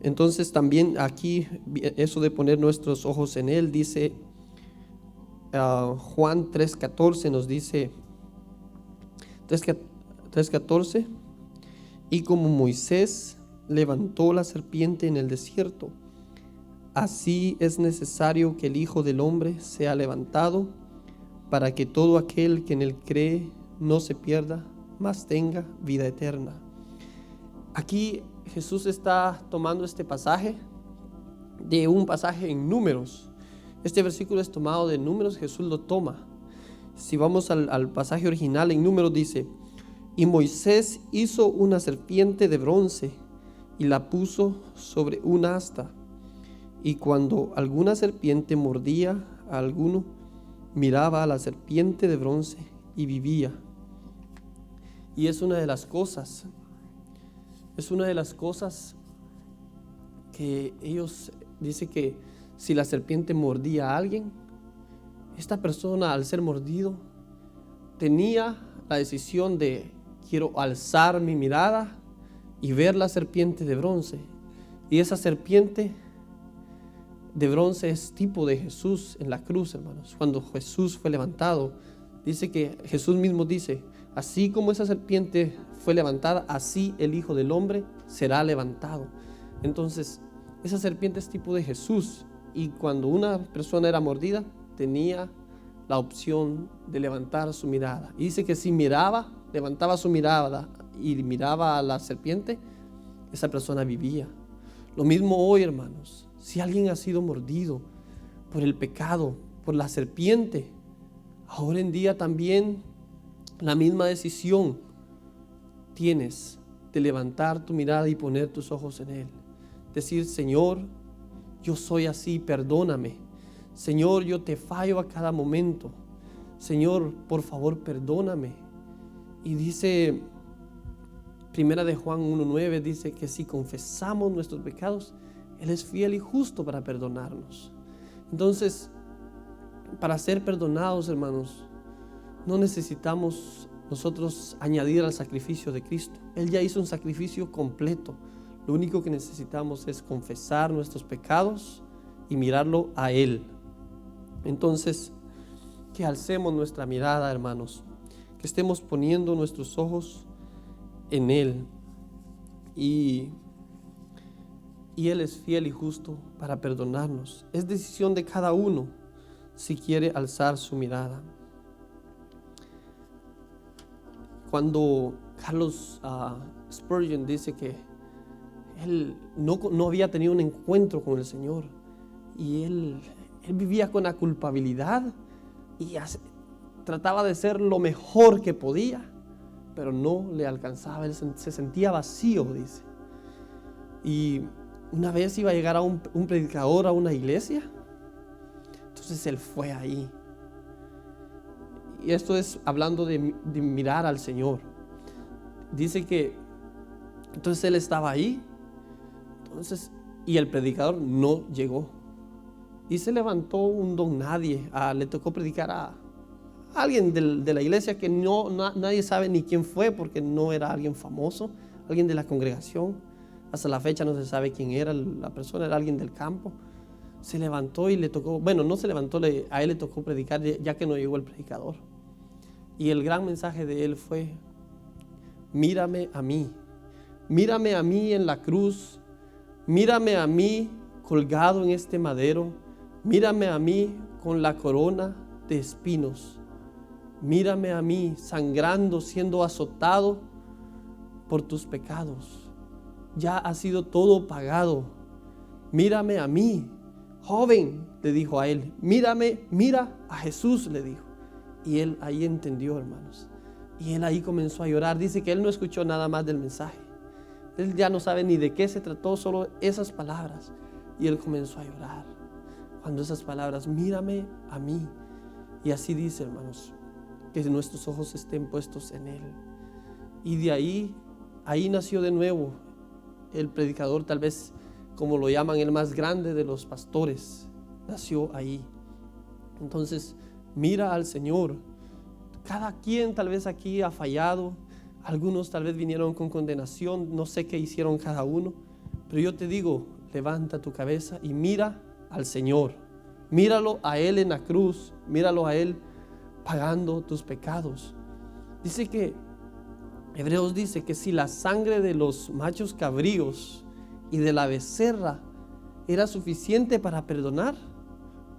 entonces también aquí, eso de poner nuestros ojos en Él, dice Juan 3:14, nos dice 3:14, y como Moisés levantó la serpiente en el desierto, así es necesario que el Hijo del Hombre sea levantado, para que todo aquel que en Él cree no se pierda, mas tenga vida eterna. Aquí Jesús está tomando este pasaje de un pasaje en Números. Este versículo es tomado de Números, Jesús lo toma. Si vamos al pasaje original, en Números dice, y Moisés hizo una serpiente de bronce y la puso sobre un asta. Y cuando alguna serpiente mordía a alguno, miraba a la serpiente de bronce y vivía. Y es una de las cosas que ellos dicen que si la serpiente mordía a alguien, esta persona, al ser mordido, tenía la decisión de quiero alzar mi mirada y ver la serpiente de bronce. Y esa serpiente de bronce es tipo de Jesús en la cruz, hermanos. Cuando Jesús fue levantado, dice que Jesús mismo dice, así como esa serpiente fue levantada, así el Hijo del Hombre será levantado. Entonces, esa serpiente es tipo de Jesús. Y cuando una persona era mordida, tenía la opción de levantar su mirada. Y dice que si levantaba su mirada y miraba a la serpiente, esa persona vivía. Lo mismo hoy, hermanos. Si alguien ha sido mordido por el pecado, por la serpiente, ahora en día también la misma decisión tienes de levantar tu mirada y poner tus ojos en Él. Decir, Señor, yo soy así, perdóname. Señor, yo te fallo a cada momento. Señor, por favor, perdóname. Y dice, primera de Juan 1:9, dice que si confesamos nuestros pecados, Él es fiel y justo para perdonarnos. Entonces, para ser perdonados, hermanos, no necesitamos nosotros añadir al sacrificio de Cristo. Él ya hizo un sacrificio completo. Lo único que necesitamos es confesar nuestros pecados y mirarlo a Él. Entonces, que alcemos nuestra mirada, hermanos, que estemos poniendo nuestros ojos en Él. Y Él es fiel y justo para perdonarnos. Es decisión de cada uno si quiere alzar su mirada. Cuando Carlos Spurgeon dice que él no había tenido un encuentro con el Señor y él vivía con la culpabilidad y trataba de ser lo mejor que podía, pero no le alcanzaba. Él se sentía vacío, dice. Y una vez iba a llegar a un predicador a una iglesia, entonces él fue ahí. Y esto es hablando de mirar al Señor. Dice que entonces él estaba ahí, y el predicador no llegó. Y se levantó un don nadie. Le tocó predicar a alguien de la iglesia que nadie sabe ni quién fue, porque no era alguien famoso, alguien de la congregación. Hasta la fecha no se sabe quién era la persona, era alguien del campo. Se levantó y le tocó, no se levantó, a él le tocó predicar ya que no llegó el predicador. Y el gran mensaje de él fue: mírame a mí en la cruz, mírame a mí colgado en este madero, mírame a mí con la corona de espinos, mírame a mí sangrando, siendo azotado por tus pecados. Ya ha sido todo pagado. Mírame a mí, joven, le dijo a él. Mira a Jesús, le dijo. Y él ahí entendió, hermanos. Y él ahí comenzó a llorar. Dice que él no escuchó nada más del mensaje. Él ya no sabe ni de qué se trató, solo esas palabras. Y él comenzó a llorar cuando esas palabras: mírame a mí. Y así dice, hermanos, que nuestros ojos estén puestos en él. Y de ahí nació de nuevo el predicador, tal vez como lo llaman, el más grande de los pastores. Nació ahí. Entonces, mira al Señor. Cada quien tal vez aquí ha fallado. Algunos tal vez vinieron con condenación. No sé qué hicieron cada uno. Pero yo te digo, levanta tu cabeza y mira al Señor. Míralo a Él en la cruz. Míralo a Él pagando tus pecados. Dice que Hebreos dice que si la sangre de los machos cabríos y de la becerra era suficiente para perdonar,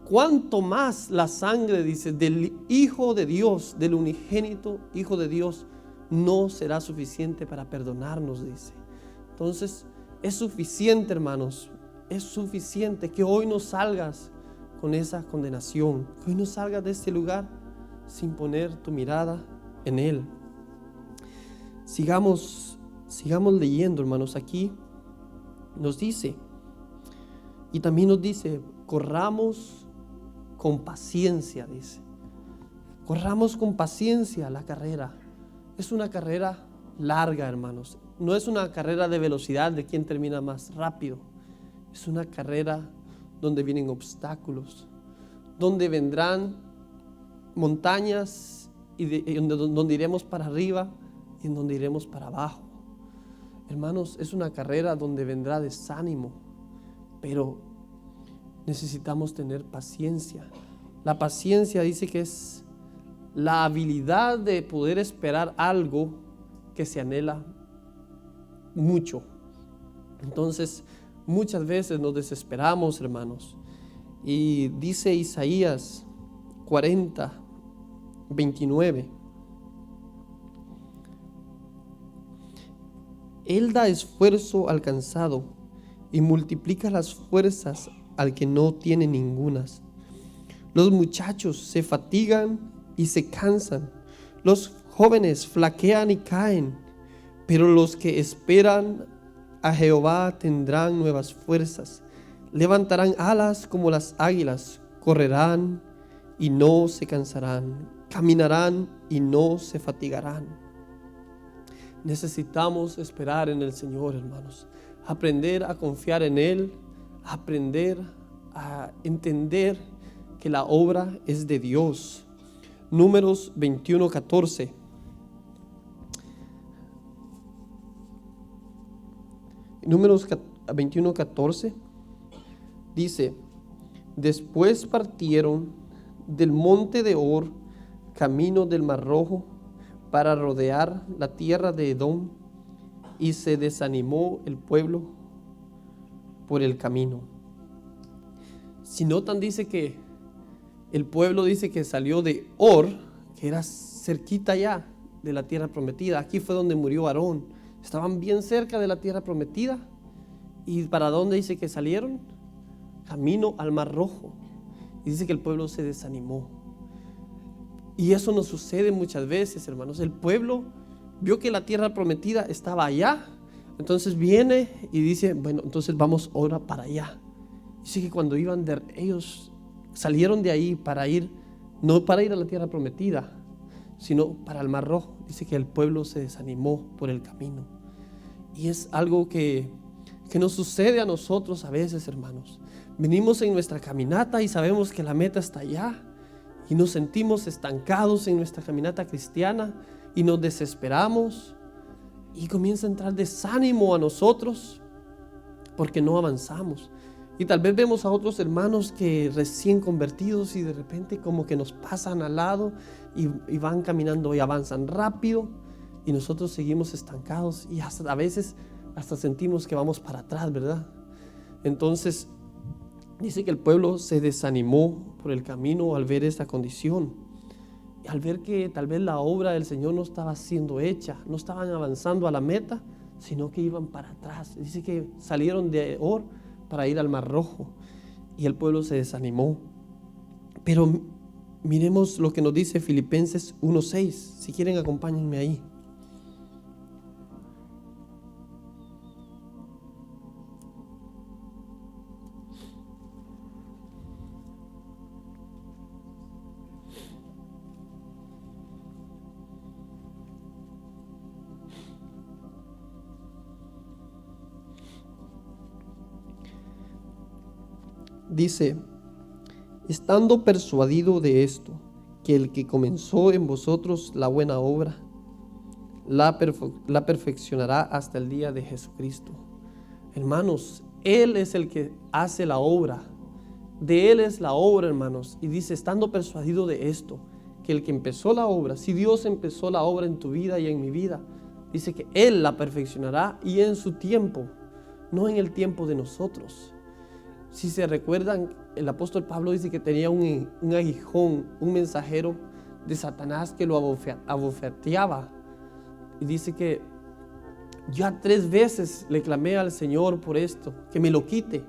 cuánto más la sangre, dice, del Hijo de Dios, del unigénito Hijo de Dios, no será suficiente para perdonarnos, dice. Entonces es suficiente, hermanos, es suficiente que hoy no salgas con esa condenación, que hoy no salgas de este lugar sin poner tu mirada en Él. Sigamos leyendo, hermanos. Aquí nos dice, y también nos dice: corramos con paciencia, dice. Corramos con paciencia la carrera. Es una carrera larga, hermanos. No es una carrera de velocidad de quién termina más rápido. Es una carrera donde vienen obstáculos, donde vendrán montañas y donde iremos para arriba y en donde iremos para abajo. Hermanos, es una carrera donde vendrá desánimo, pero necesitamos tener paciencia. La paciencia dice que es la habilidad de poder esperar algo que se anhela mucho. Entonces, muchas veces nos desesperamos, hermanos. Y dice Isaías 40:29. Él da esfuerzo al cansado y multiplica las fuerzas al que no tiene ningunas. Los muchachos se fatigan y se cansan. Los jóvenes flaquean y caen. Pero los que esperan a Jehová tendrán nuevas fuerzas. Levantarán alas como las águilas. Correrán y no se cansarán. Caminarán y no se fatigarán. Necesitamos esperar en el Señor, hermanos. Aprender a confiar en Él. Aprender a entender que la obra es de Dios. Números 21:14 Números 21:14 dice: después partieron del monte de Hor, camino del Mar Rojo, para rodear la tierra de Edom, y se desanimó el pueblo por el camino. Si notan, dice que el pueblo dice que salió de Hor, que era cerquita ya de la tierra prometida. Aquí fue donde murió Aarón. Estaban bien cerca de la tierra prometida. ¿Y para dónde dice que salieron? Camino al Mar Rojo. Y dice que el pueblo se desanimó. Y eso nos sucede muchas veces, hermanos. El pueblo vio que la tierra prometida estaba allá. Entonces viene y dice, bueno, entonces vamos ahora para allá. Dice que cuando iban ellos salieron de ahí para ir, no para ir a la tierra prometida, sino para el Mar Rojo. Dice que el pueblo se desanimó por el camino. Y es algo que nos sucede a nosotros a veces, hermanos. Venimos en nuestra caminata y sabemos que la meta está allá, y nos sentimos estancados en nuestra caminata cristiana y nos desesperamos, y comienza a entrar desánimo a nosotros porque no avanzamos. Y tal vez vemos a otros hermanos que recién convertidos y de repente como que nos pasan al lado y van caminando y avanzan rápido, y nosotros seguimos estancados y hasta a veces hasta sentimos que vamos para atrás, ¿verdad? Entonces dice que el pueblo se desanimó por el camino al ver esta condición, y al ver que tal vez la obra del Señor no estaba siendo hecha, no estaban avanzando a la meta, sino que iban para atrás. Dice que salieron de Hor para ir al Mar Rojo, y el pueblo se desanimó. Pero miremos lo que nos dice Filipenses 1:6. Si quieren, acompáñenme ahí. Dice: estando persuadido de esto, que el que comenzó en vosotros la buena obra, la perfeccionará hasta el día de Jesucristo. Hermanos, Él es el que hace la obra. De Él es la obra, hermanos. Y dice, estando persuadido de esto, que el que empezó la obra, si Dios empezó la obra en tu vida y en mi vida, dice que Él la perfeccionará, y en su tiempo, no en el tiempo de nosotros. Si se recuerdan, el apóstol Pablo dice que tenía un aguijón, un mensajero de Satanás que lo abofeteaba. Y dice que ya 3 veces le clamé al Señor por esto, que me lo quite.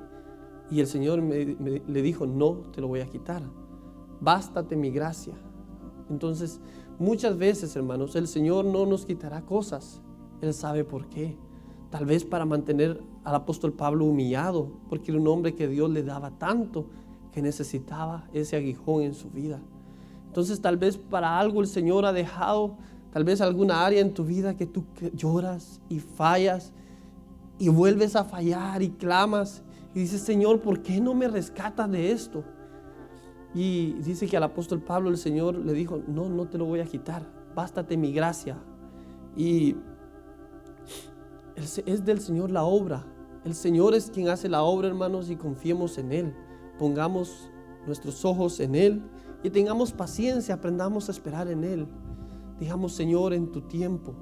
Y el Señor le dijo, no te lo voy a quitar, bástate mi gracia. Entonces, muchas veces, hermanos, el Señor no nos quitará cosas. Él sabe por qué. Tal vez para mantener al apóstol Pablo humillado, porque era un hombre que Dios le daba tanto que necesitaba ese aguijón en su vida. Entonces tal vez para algo el Señor ha dejado, tal vez alguna área en tu vida que tú lloras y fallas y vuelves a fallar y clamas y dices, Señor, ¿por qué no me rescatas de esto? Y dice que al apóstol Pablo el Señor le dijo, no te lo voy a quitar, bástate mi gracia. Y es del Señor la obra. El Señor es quien hace la obra, hermanos, y confiemos en Él. Pongamos nuestros ojos en Él y tengamos paciencia, aprendamos a esperar en Él. Digamos, Señor, en tu tiempo.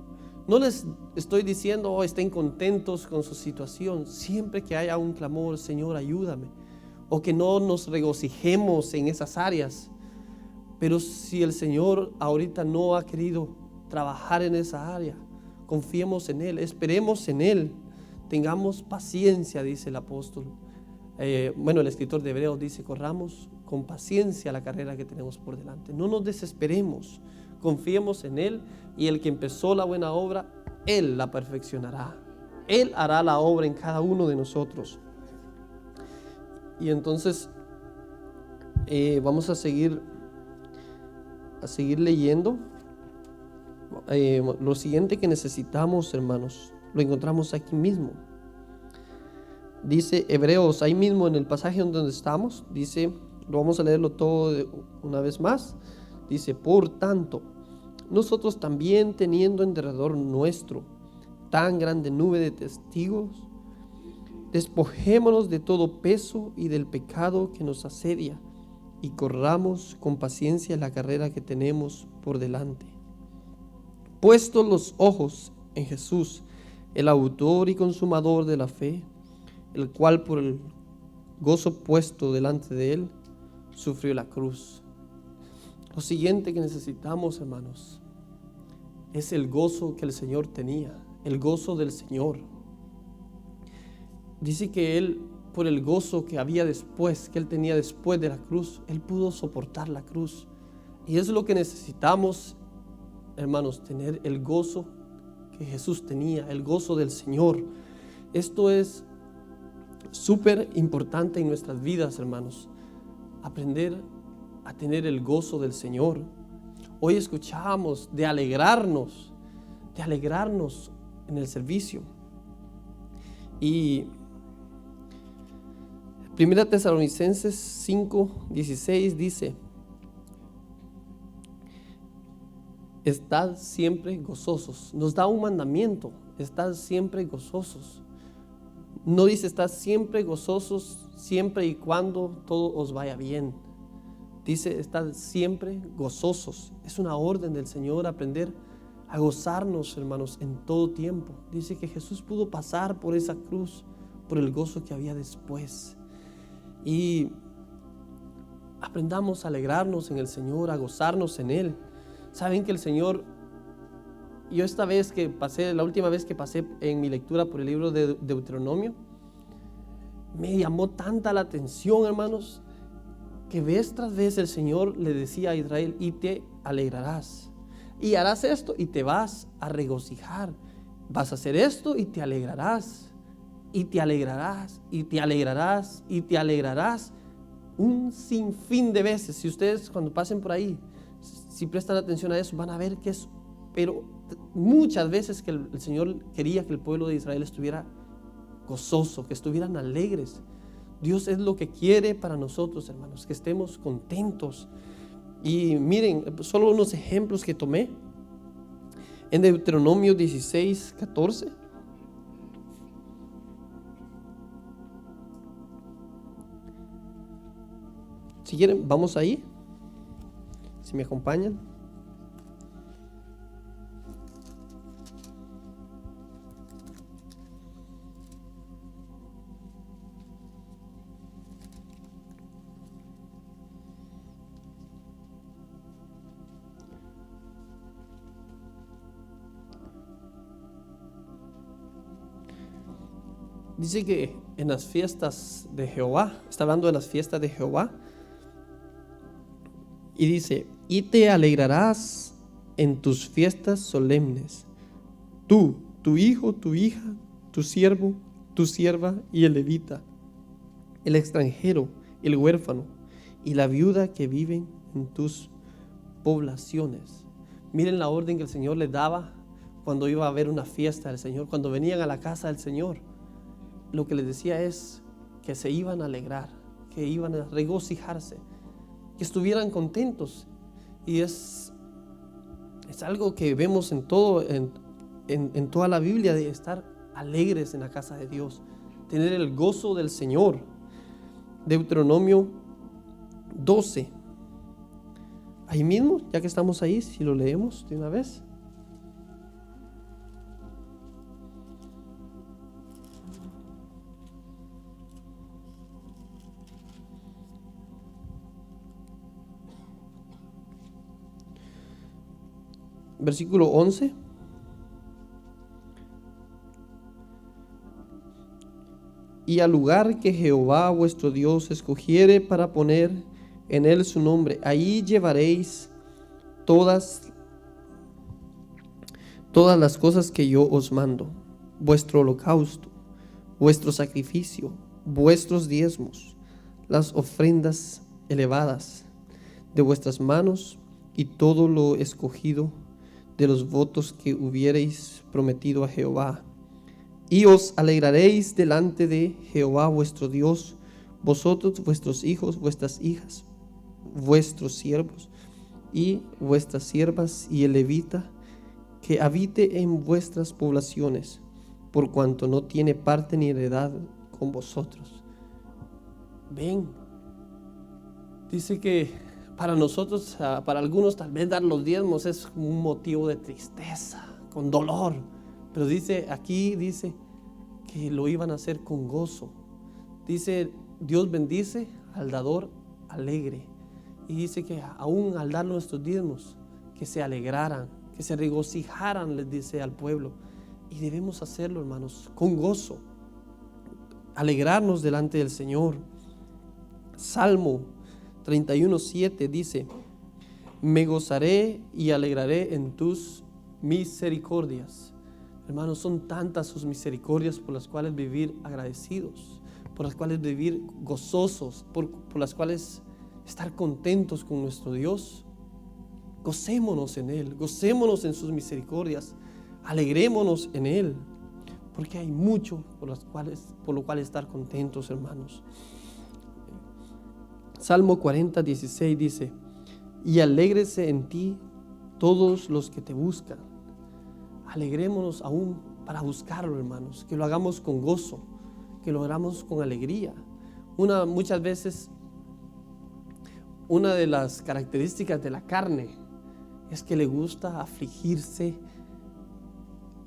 No les estoy diciendo, estén contentos con su situación. Siempre que haya un clamor, Señor, ayúdame. O que no nos regocijemos en esas áreas. Pero si el Señor ahorita no ha querido trabajar en esa área, confiemos en Él, esperemos en Él, tengamos paciencia, dice el apóstol. El escritor de Hebreos dice, corramos con paciencia la carrera que tenemos por delante. No nos desesperemos, confiemos en Él, y el que empezó la buena obra, Él la perfeccionará. Él hará la obra en cada uno de nosotros. Y entonces vamos a seguir leyendo. Lo siguiente que necesitamos, hermanos, lo encontramos aquí mismo. Dice Hebreos, ahí mismo en el pasaje donde estamos, dice, lo vamos a leerlo todo una vez más. Dice, por tanto, nosotros también, teniendo en derredor nuestro tan grande nube de testigos, Despojémonos de todo peso y del pecado que nos asedia y corramos con paciencia la carrera que tenemos por delante. Puestos los ojos en Jesús, el autor y consumador de la fe, el cual por el gozo puesto delante de él, sufrió la cruz. Lo siguiente que necesitamos, hermanos, es el gozo que el Señor tenía, el gozo del Señor. Dice que él, por el gozo que había después, que él tenía después de la cruz, él pudo soportar la cruz. Y es lo que necesitamos, hermanos, tener el gozo que Jesús tenía, el gozo del Señor. Esto es súper importante en nuestras vidas, hermanos. Aprender a tener el gozo del Señor. Hoy escuchamos de alegrarnos en el servicio. Y 1 Tesalonicenses 5:16 dice: estad siempre gozosos. Nos da un mandamiento, estad siempre gozosos. No dice estad siempre gozosos siempre y cuando todo os vaya bien. Dice estad siempre gozosos. Es una orden del Señor aprender a gozarnos, hermanos, en todo tiempo. Dice que Jesús pudo pasar por esa cruz por el gozo que había después. Y aprendamos a alegrarnos en el Señor, a gozarnos en Él. Saben que el Señor, yo la última vez que pasé en mi lectura por el libro de Deuteronomio, me llamó tanta la atención, hermanos, que vez tras vez el Señor le decía a Israel: y te alegrarás, y harás esto y te vas a regocijar, vas a hacer esto y te alegrarás, y te alegrarás, y te alegrarás, y te alegrarás, un sinfín de veces. Si ustedes cuando pasen por ahí, si prestan atención a eso, van a ver que es, pero muchas veces que el Señor quería que el pueblo de Israel estuviera gozoso, que estuvieran alegres. Dios es lo que quiere para nosotros, hermanos, que estemos contentos. Y miren, solo unos ejemplos que tomé en Deuteronomio 16:14. Si quieren, vamos ahí, si me acompañan. Dice que en las fiestas de Jehová, está hablando de las fiestas de Jehová, y dice: y te alegrarás en tus fiestas solemnes, tú, tu hijo, tu hija, tu siervo, tu sierva y el levita, el extranjero, el huérfano y la viuda que viven en tus poblaciones. Miren la orden que el Señor les daba cuando iba a haber una fiesta del Señor, cuando venían a la casa del Señor. Lo que les decía es que se iban a alegrar, que iban a regocijarse, que estuvieran contentos. Y es algo que vemos en toda la Biblia, de estar alegres en la casa de Dios, tener el gozo del Señor. Deuteronomio 12. Ahí mismo, ya que estamos ahí, si lo leemos de una vez. Versículo 11. Y al lugar que Jehová vuestro Dios escogiere para poner en él su nombre, allí llevaréis todas las cosas que yo os mando, vuestro holocausto, vuestro sacrificio, vuestros diezmos, las ofrendas elevadas de vuestras manos y todo lo escogido de los votos que hubiereis prometido a Jehová. Y os alegraréis delante de Jehová vuestro Dios, vosotros, vuestros hijos, vuestras hijas, vuestros siervos y vuestras siervas, y el levita que habite en vuestras poblaciones, por cuanto no tiene parte ni heredad con vosotros. Ven. Dice que para nosotros, para algunos tal vez dar los diezmos es un motivo de tristeza, con dolor. Pero aquí dice que lo iban a hacer con gozo. Dice, Dios bendice al dador alegre. Y dice que aún al dar nuestros diezmos, que se alegraran, que se regocijaran, les dice al pueblo. Y debemos hacerlo, hermanos, con gozo. Alegrarnos delante del Señor. Salmo 31:7 dice: me gozaré y alegraré en tus misericordias. Hermanos, son tantas sus misericordias por las cuales vivir agradecidos, por las cuales vivir gozosos, por las cuales estar contentos con nuestro Dios. Gocémonos en Él, gocémonos en sus misericordias, alegrémonos en Él, porque hay mucho por lo cual estar contentos, hermanos. Salmo 40:16 dice: y alégrese en ti todos los que te buscan. Alegrémonos aún para buscarlo, hermanos, que lo hagamos con gozo, que lo hagamos con alegría. Muchas veces una de las características de la carne es que le gusta afligirse,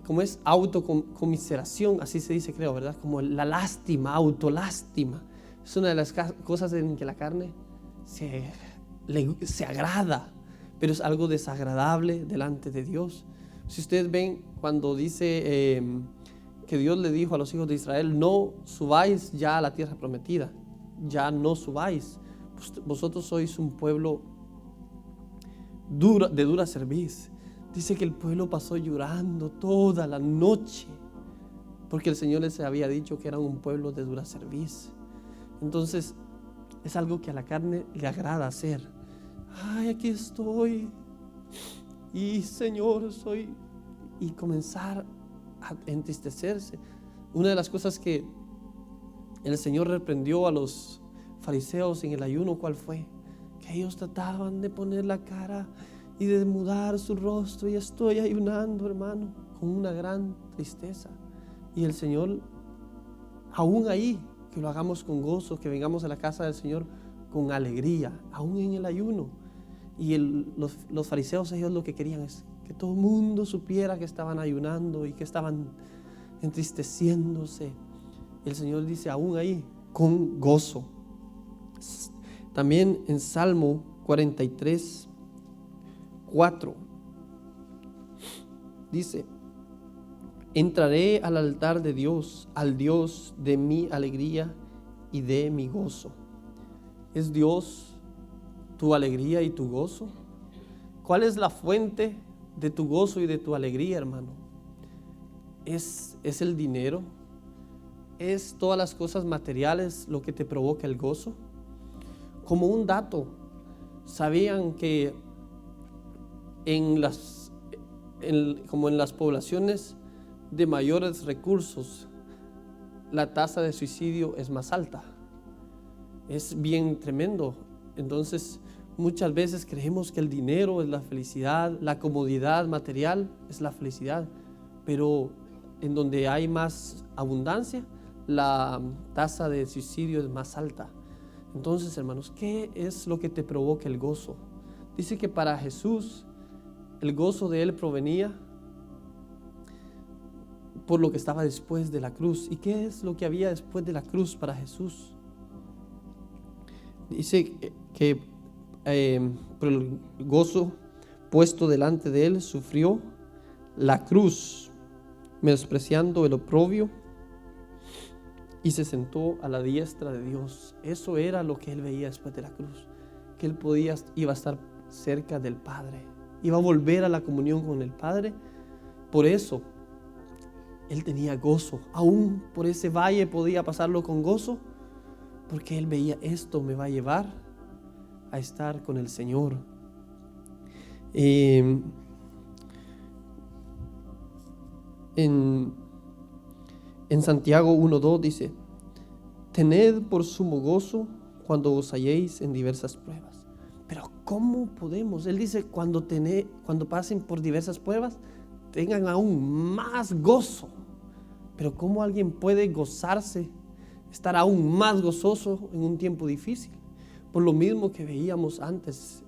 como es autocomiseración, así se dice, creo, ¿verdad? Como la lástima, autolástima. Es una de las cosas en que la carne se agrada, pero es algo desagradable delante de Dios. Si ustedes ven cuando dice que Dios le dijo a los hijos de Israel: no subáis ya a la tierra prometida, ya no subáis, pues vosotros sois un pueblo de dura cerviz. Dice que el pueblo pasó llorando toda la noche porque el Señor les había dicho que eran un pueblo de dura cerviz. Entonces es algo que a la carne le agrada hacer. Ay, aquí estoy y Señor soy, y comenzar a entristecerse. Una de las cosas que el Señor reprendió a los fariseos en el ayuno, ¿cuál fue? Que ellos trataban de poner la cara y de mudar su rostro, y estoy ayunando, hermano, con una gran tristeza. Y el Señor, aún ahí, que lo hagamos con gozo, que vengamos a la casa del Señor con alegría, aún en el ayuno. Y los fariseos, ellos lo que querían es que todo el mundo supiera que estaban ayunando y que estaban entristeciéndose. El Señor dice, aún ahí, con gozo. También en Salmo 43:4 dice: entraré al altar de Dios, al Dios de mi alegría y de mi gozo. ¿Es Dios tu alegría y tu gozo? ¿Cuál es la fuente de tu gozo y de tu alegría, hermano? ¿Es el dinero? ¿Es todas las cosas materiales lo que te provoca el gozo? Como un dato, ¿sabían que como en las poblaciones de mayores recursos, la tasa de suicidio es más alta? Es bien tremendo. Entonces, muchas veces creemos que el dinero es la felicidad, la comodidad material es la felicidad, pero en donde hay más abundancia, la tasa de suicidio es más alta. Entonces, hermanos, ¿qué es lo que te provoca el gozo? Dice que para Jesús, el gozo de Él provenía por lo que estaba después de la cruz. ¿Y qué es lo que había después de la cruz para Jesús? Dice que por el gozo puesto delante de Él sufrió la cruz, menospreciando el oprobio, y se sentó a la diestra de Dios. Eso era lo que Él veía después de la cruz, que Él iba a estar cerca del Padre, iba a volver a la comunión con el Padre. Por eso Él tenía gozo, aún por ese valle podía pasarlo con gozo, porque Él veía, esto me va a llevar a estar con el Señor. En Santiago 1:2 dice: tened por sumo gozo cuando os halléis en diversas pruebas. Pero ¿cómo podemos? Él dice, cuando pasen por diversas pruebas, tengan aún más gozo. Pero ¿cómo alguien puede gozarse estar aún más gozoso en un tiempo difícil. Por lo mismo que veíamos antes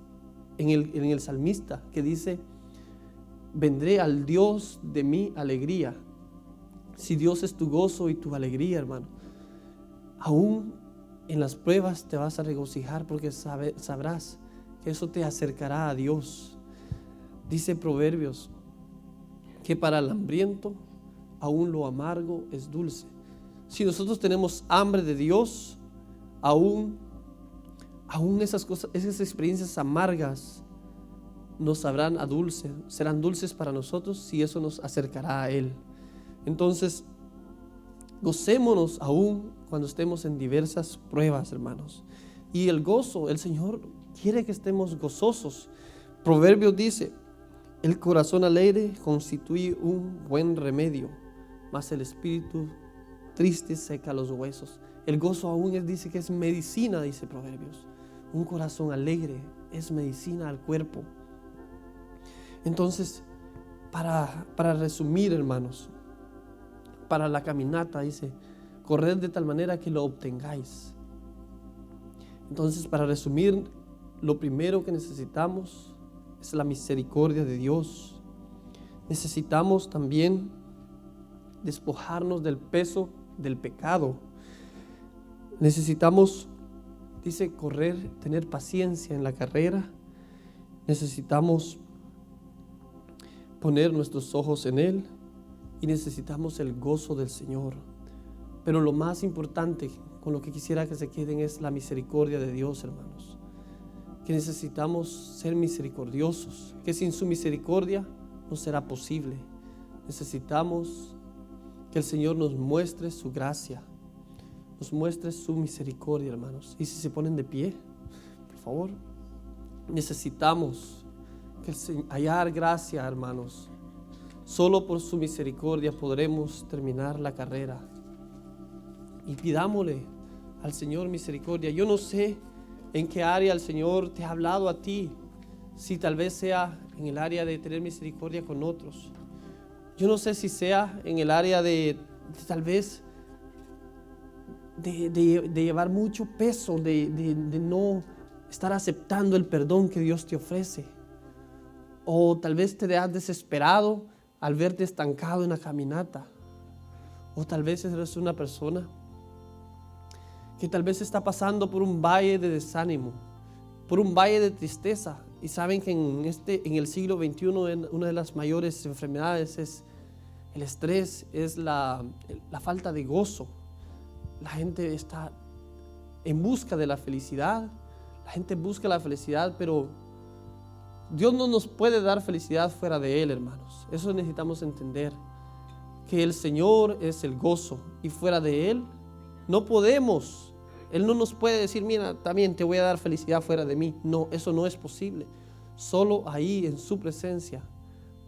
en el salmista, que dice: vendré al Dios de mi alegría. Si Dios es tu gozo y tu alegría, hermano, aún en las pruebas te vas a regocijar, porque sabrás que eso te acercará a Dios. Dice Proverbios que para el hambriento aún lo amargo es dulce. Si nosotros tenemos hambre de Dios, aún esas cosas, esas experiencias amargas nos sabrán a dulce, serán dulces para nosotros, si eso nos acercará a Él. Entonces, gocémonos aún cuando estemos en diversas pruebas, hermanos. Y el gozo, el Señor quiere que estemos gozosos. Proverbios dice: el corazón alegre constituye un buen remedio, mas el espíritu triste seca los huesos. El gozo aún dice que es medicina, dice Proverbios. Un corazón alegre es medicina al cuerpo. Entonces, para resumir, hermanos, para la caminata dice: corred de tal manera que lo obtengáis. Entonces, para resumir, lo primero que necesitamos es la misericordia de Dios. Necesitamos también despojarnos del peso del pecado. Necesitamos, dice, correr, tener paciencia en la carrera. Necesitamos poner nuestros ojos en Él y necesitamos el gozo del Señor. Pero lo más importante, con lo que quisiera que se queden, es la misericordia de Dios, hermanos. Que necesitamos ser misericordiosos, que sin su misericordia no será posible. Necesitamos que el Señor nos muestre su gracia, nos muestre su misericordia, hermanos. Y si se ponen de pie, por favor. Necesitamos hallar gracia, hermanos. Solo por su misericordia podremos terminar la carrera. Y pidámosle al Señor misericordia. Yo no sé en qué área el Señor te ha hablado a ti. Si tal vez sea en el área de tener misericordia con otros. Yo no sé si sea en el área de tal vez de llevar mucho peso, de no estar aceptando el perdón que Dios te ofrece. O tal vez te has desesperado al verte estancado en la caminata. O tal vez eres una persona que tal vez está pasando por un valle de desánimo, por un valle de tristeza. Y saben que en el siglo XXI una de las mayores enfermedades es el estrés, es la falta de gozo. La gente está en busca de la felicidad. La gente busca la felicidad, pero Dios no nos puede dar felicidad fuera de Él, hermanos. Eso necesitamos entender, que el Señor es el gozo y fuera de Él no podemos. Él no nos puede decir: mira, también te voy a dar felicidad fuera de mí. No, eso no es posible. Solo ahí, en su presencia,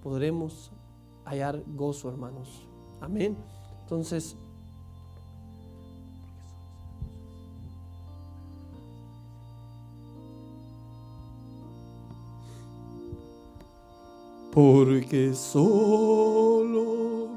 podremos hallar gozo, hermanos. Amén. Entonces, porque solo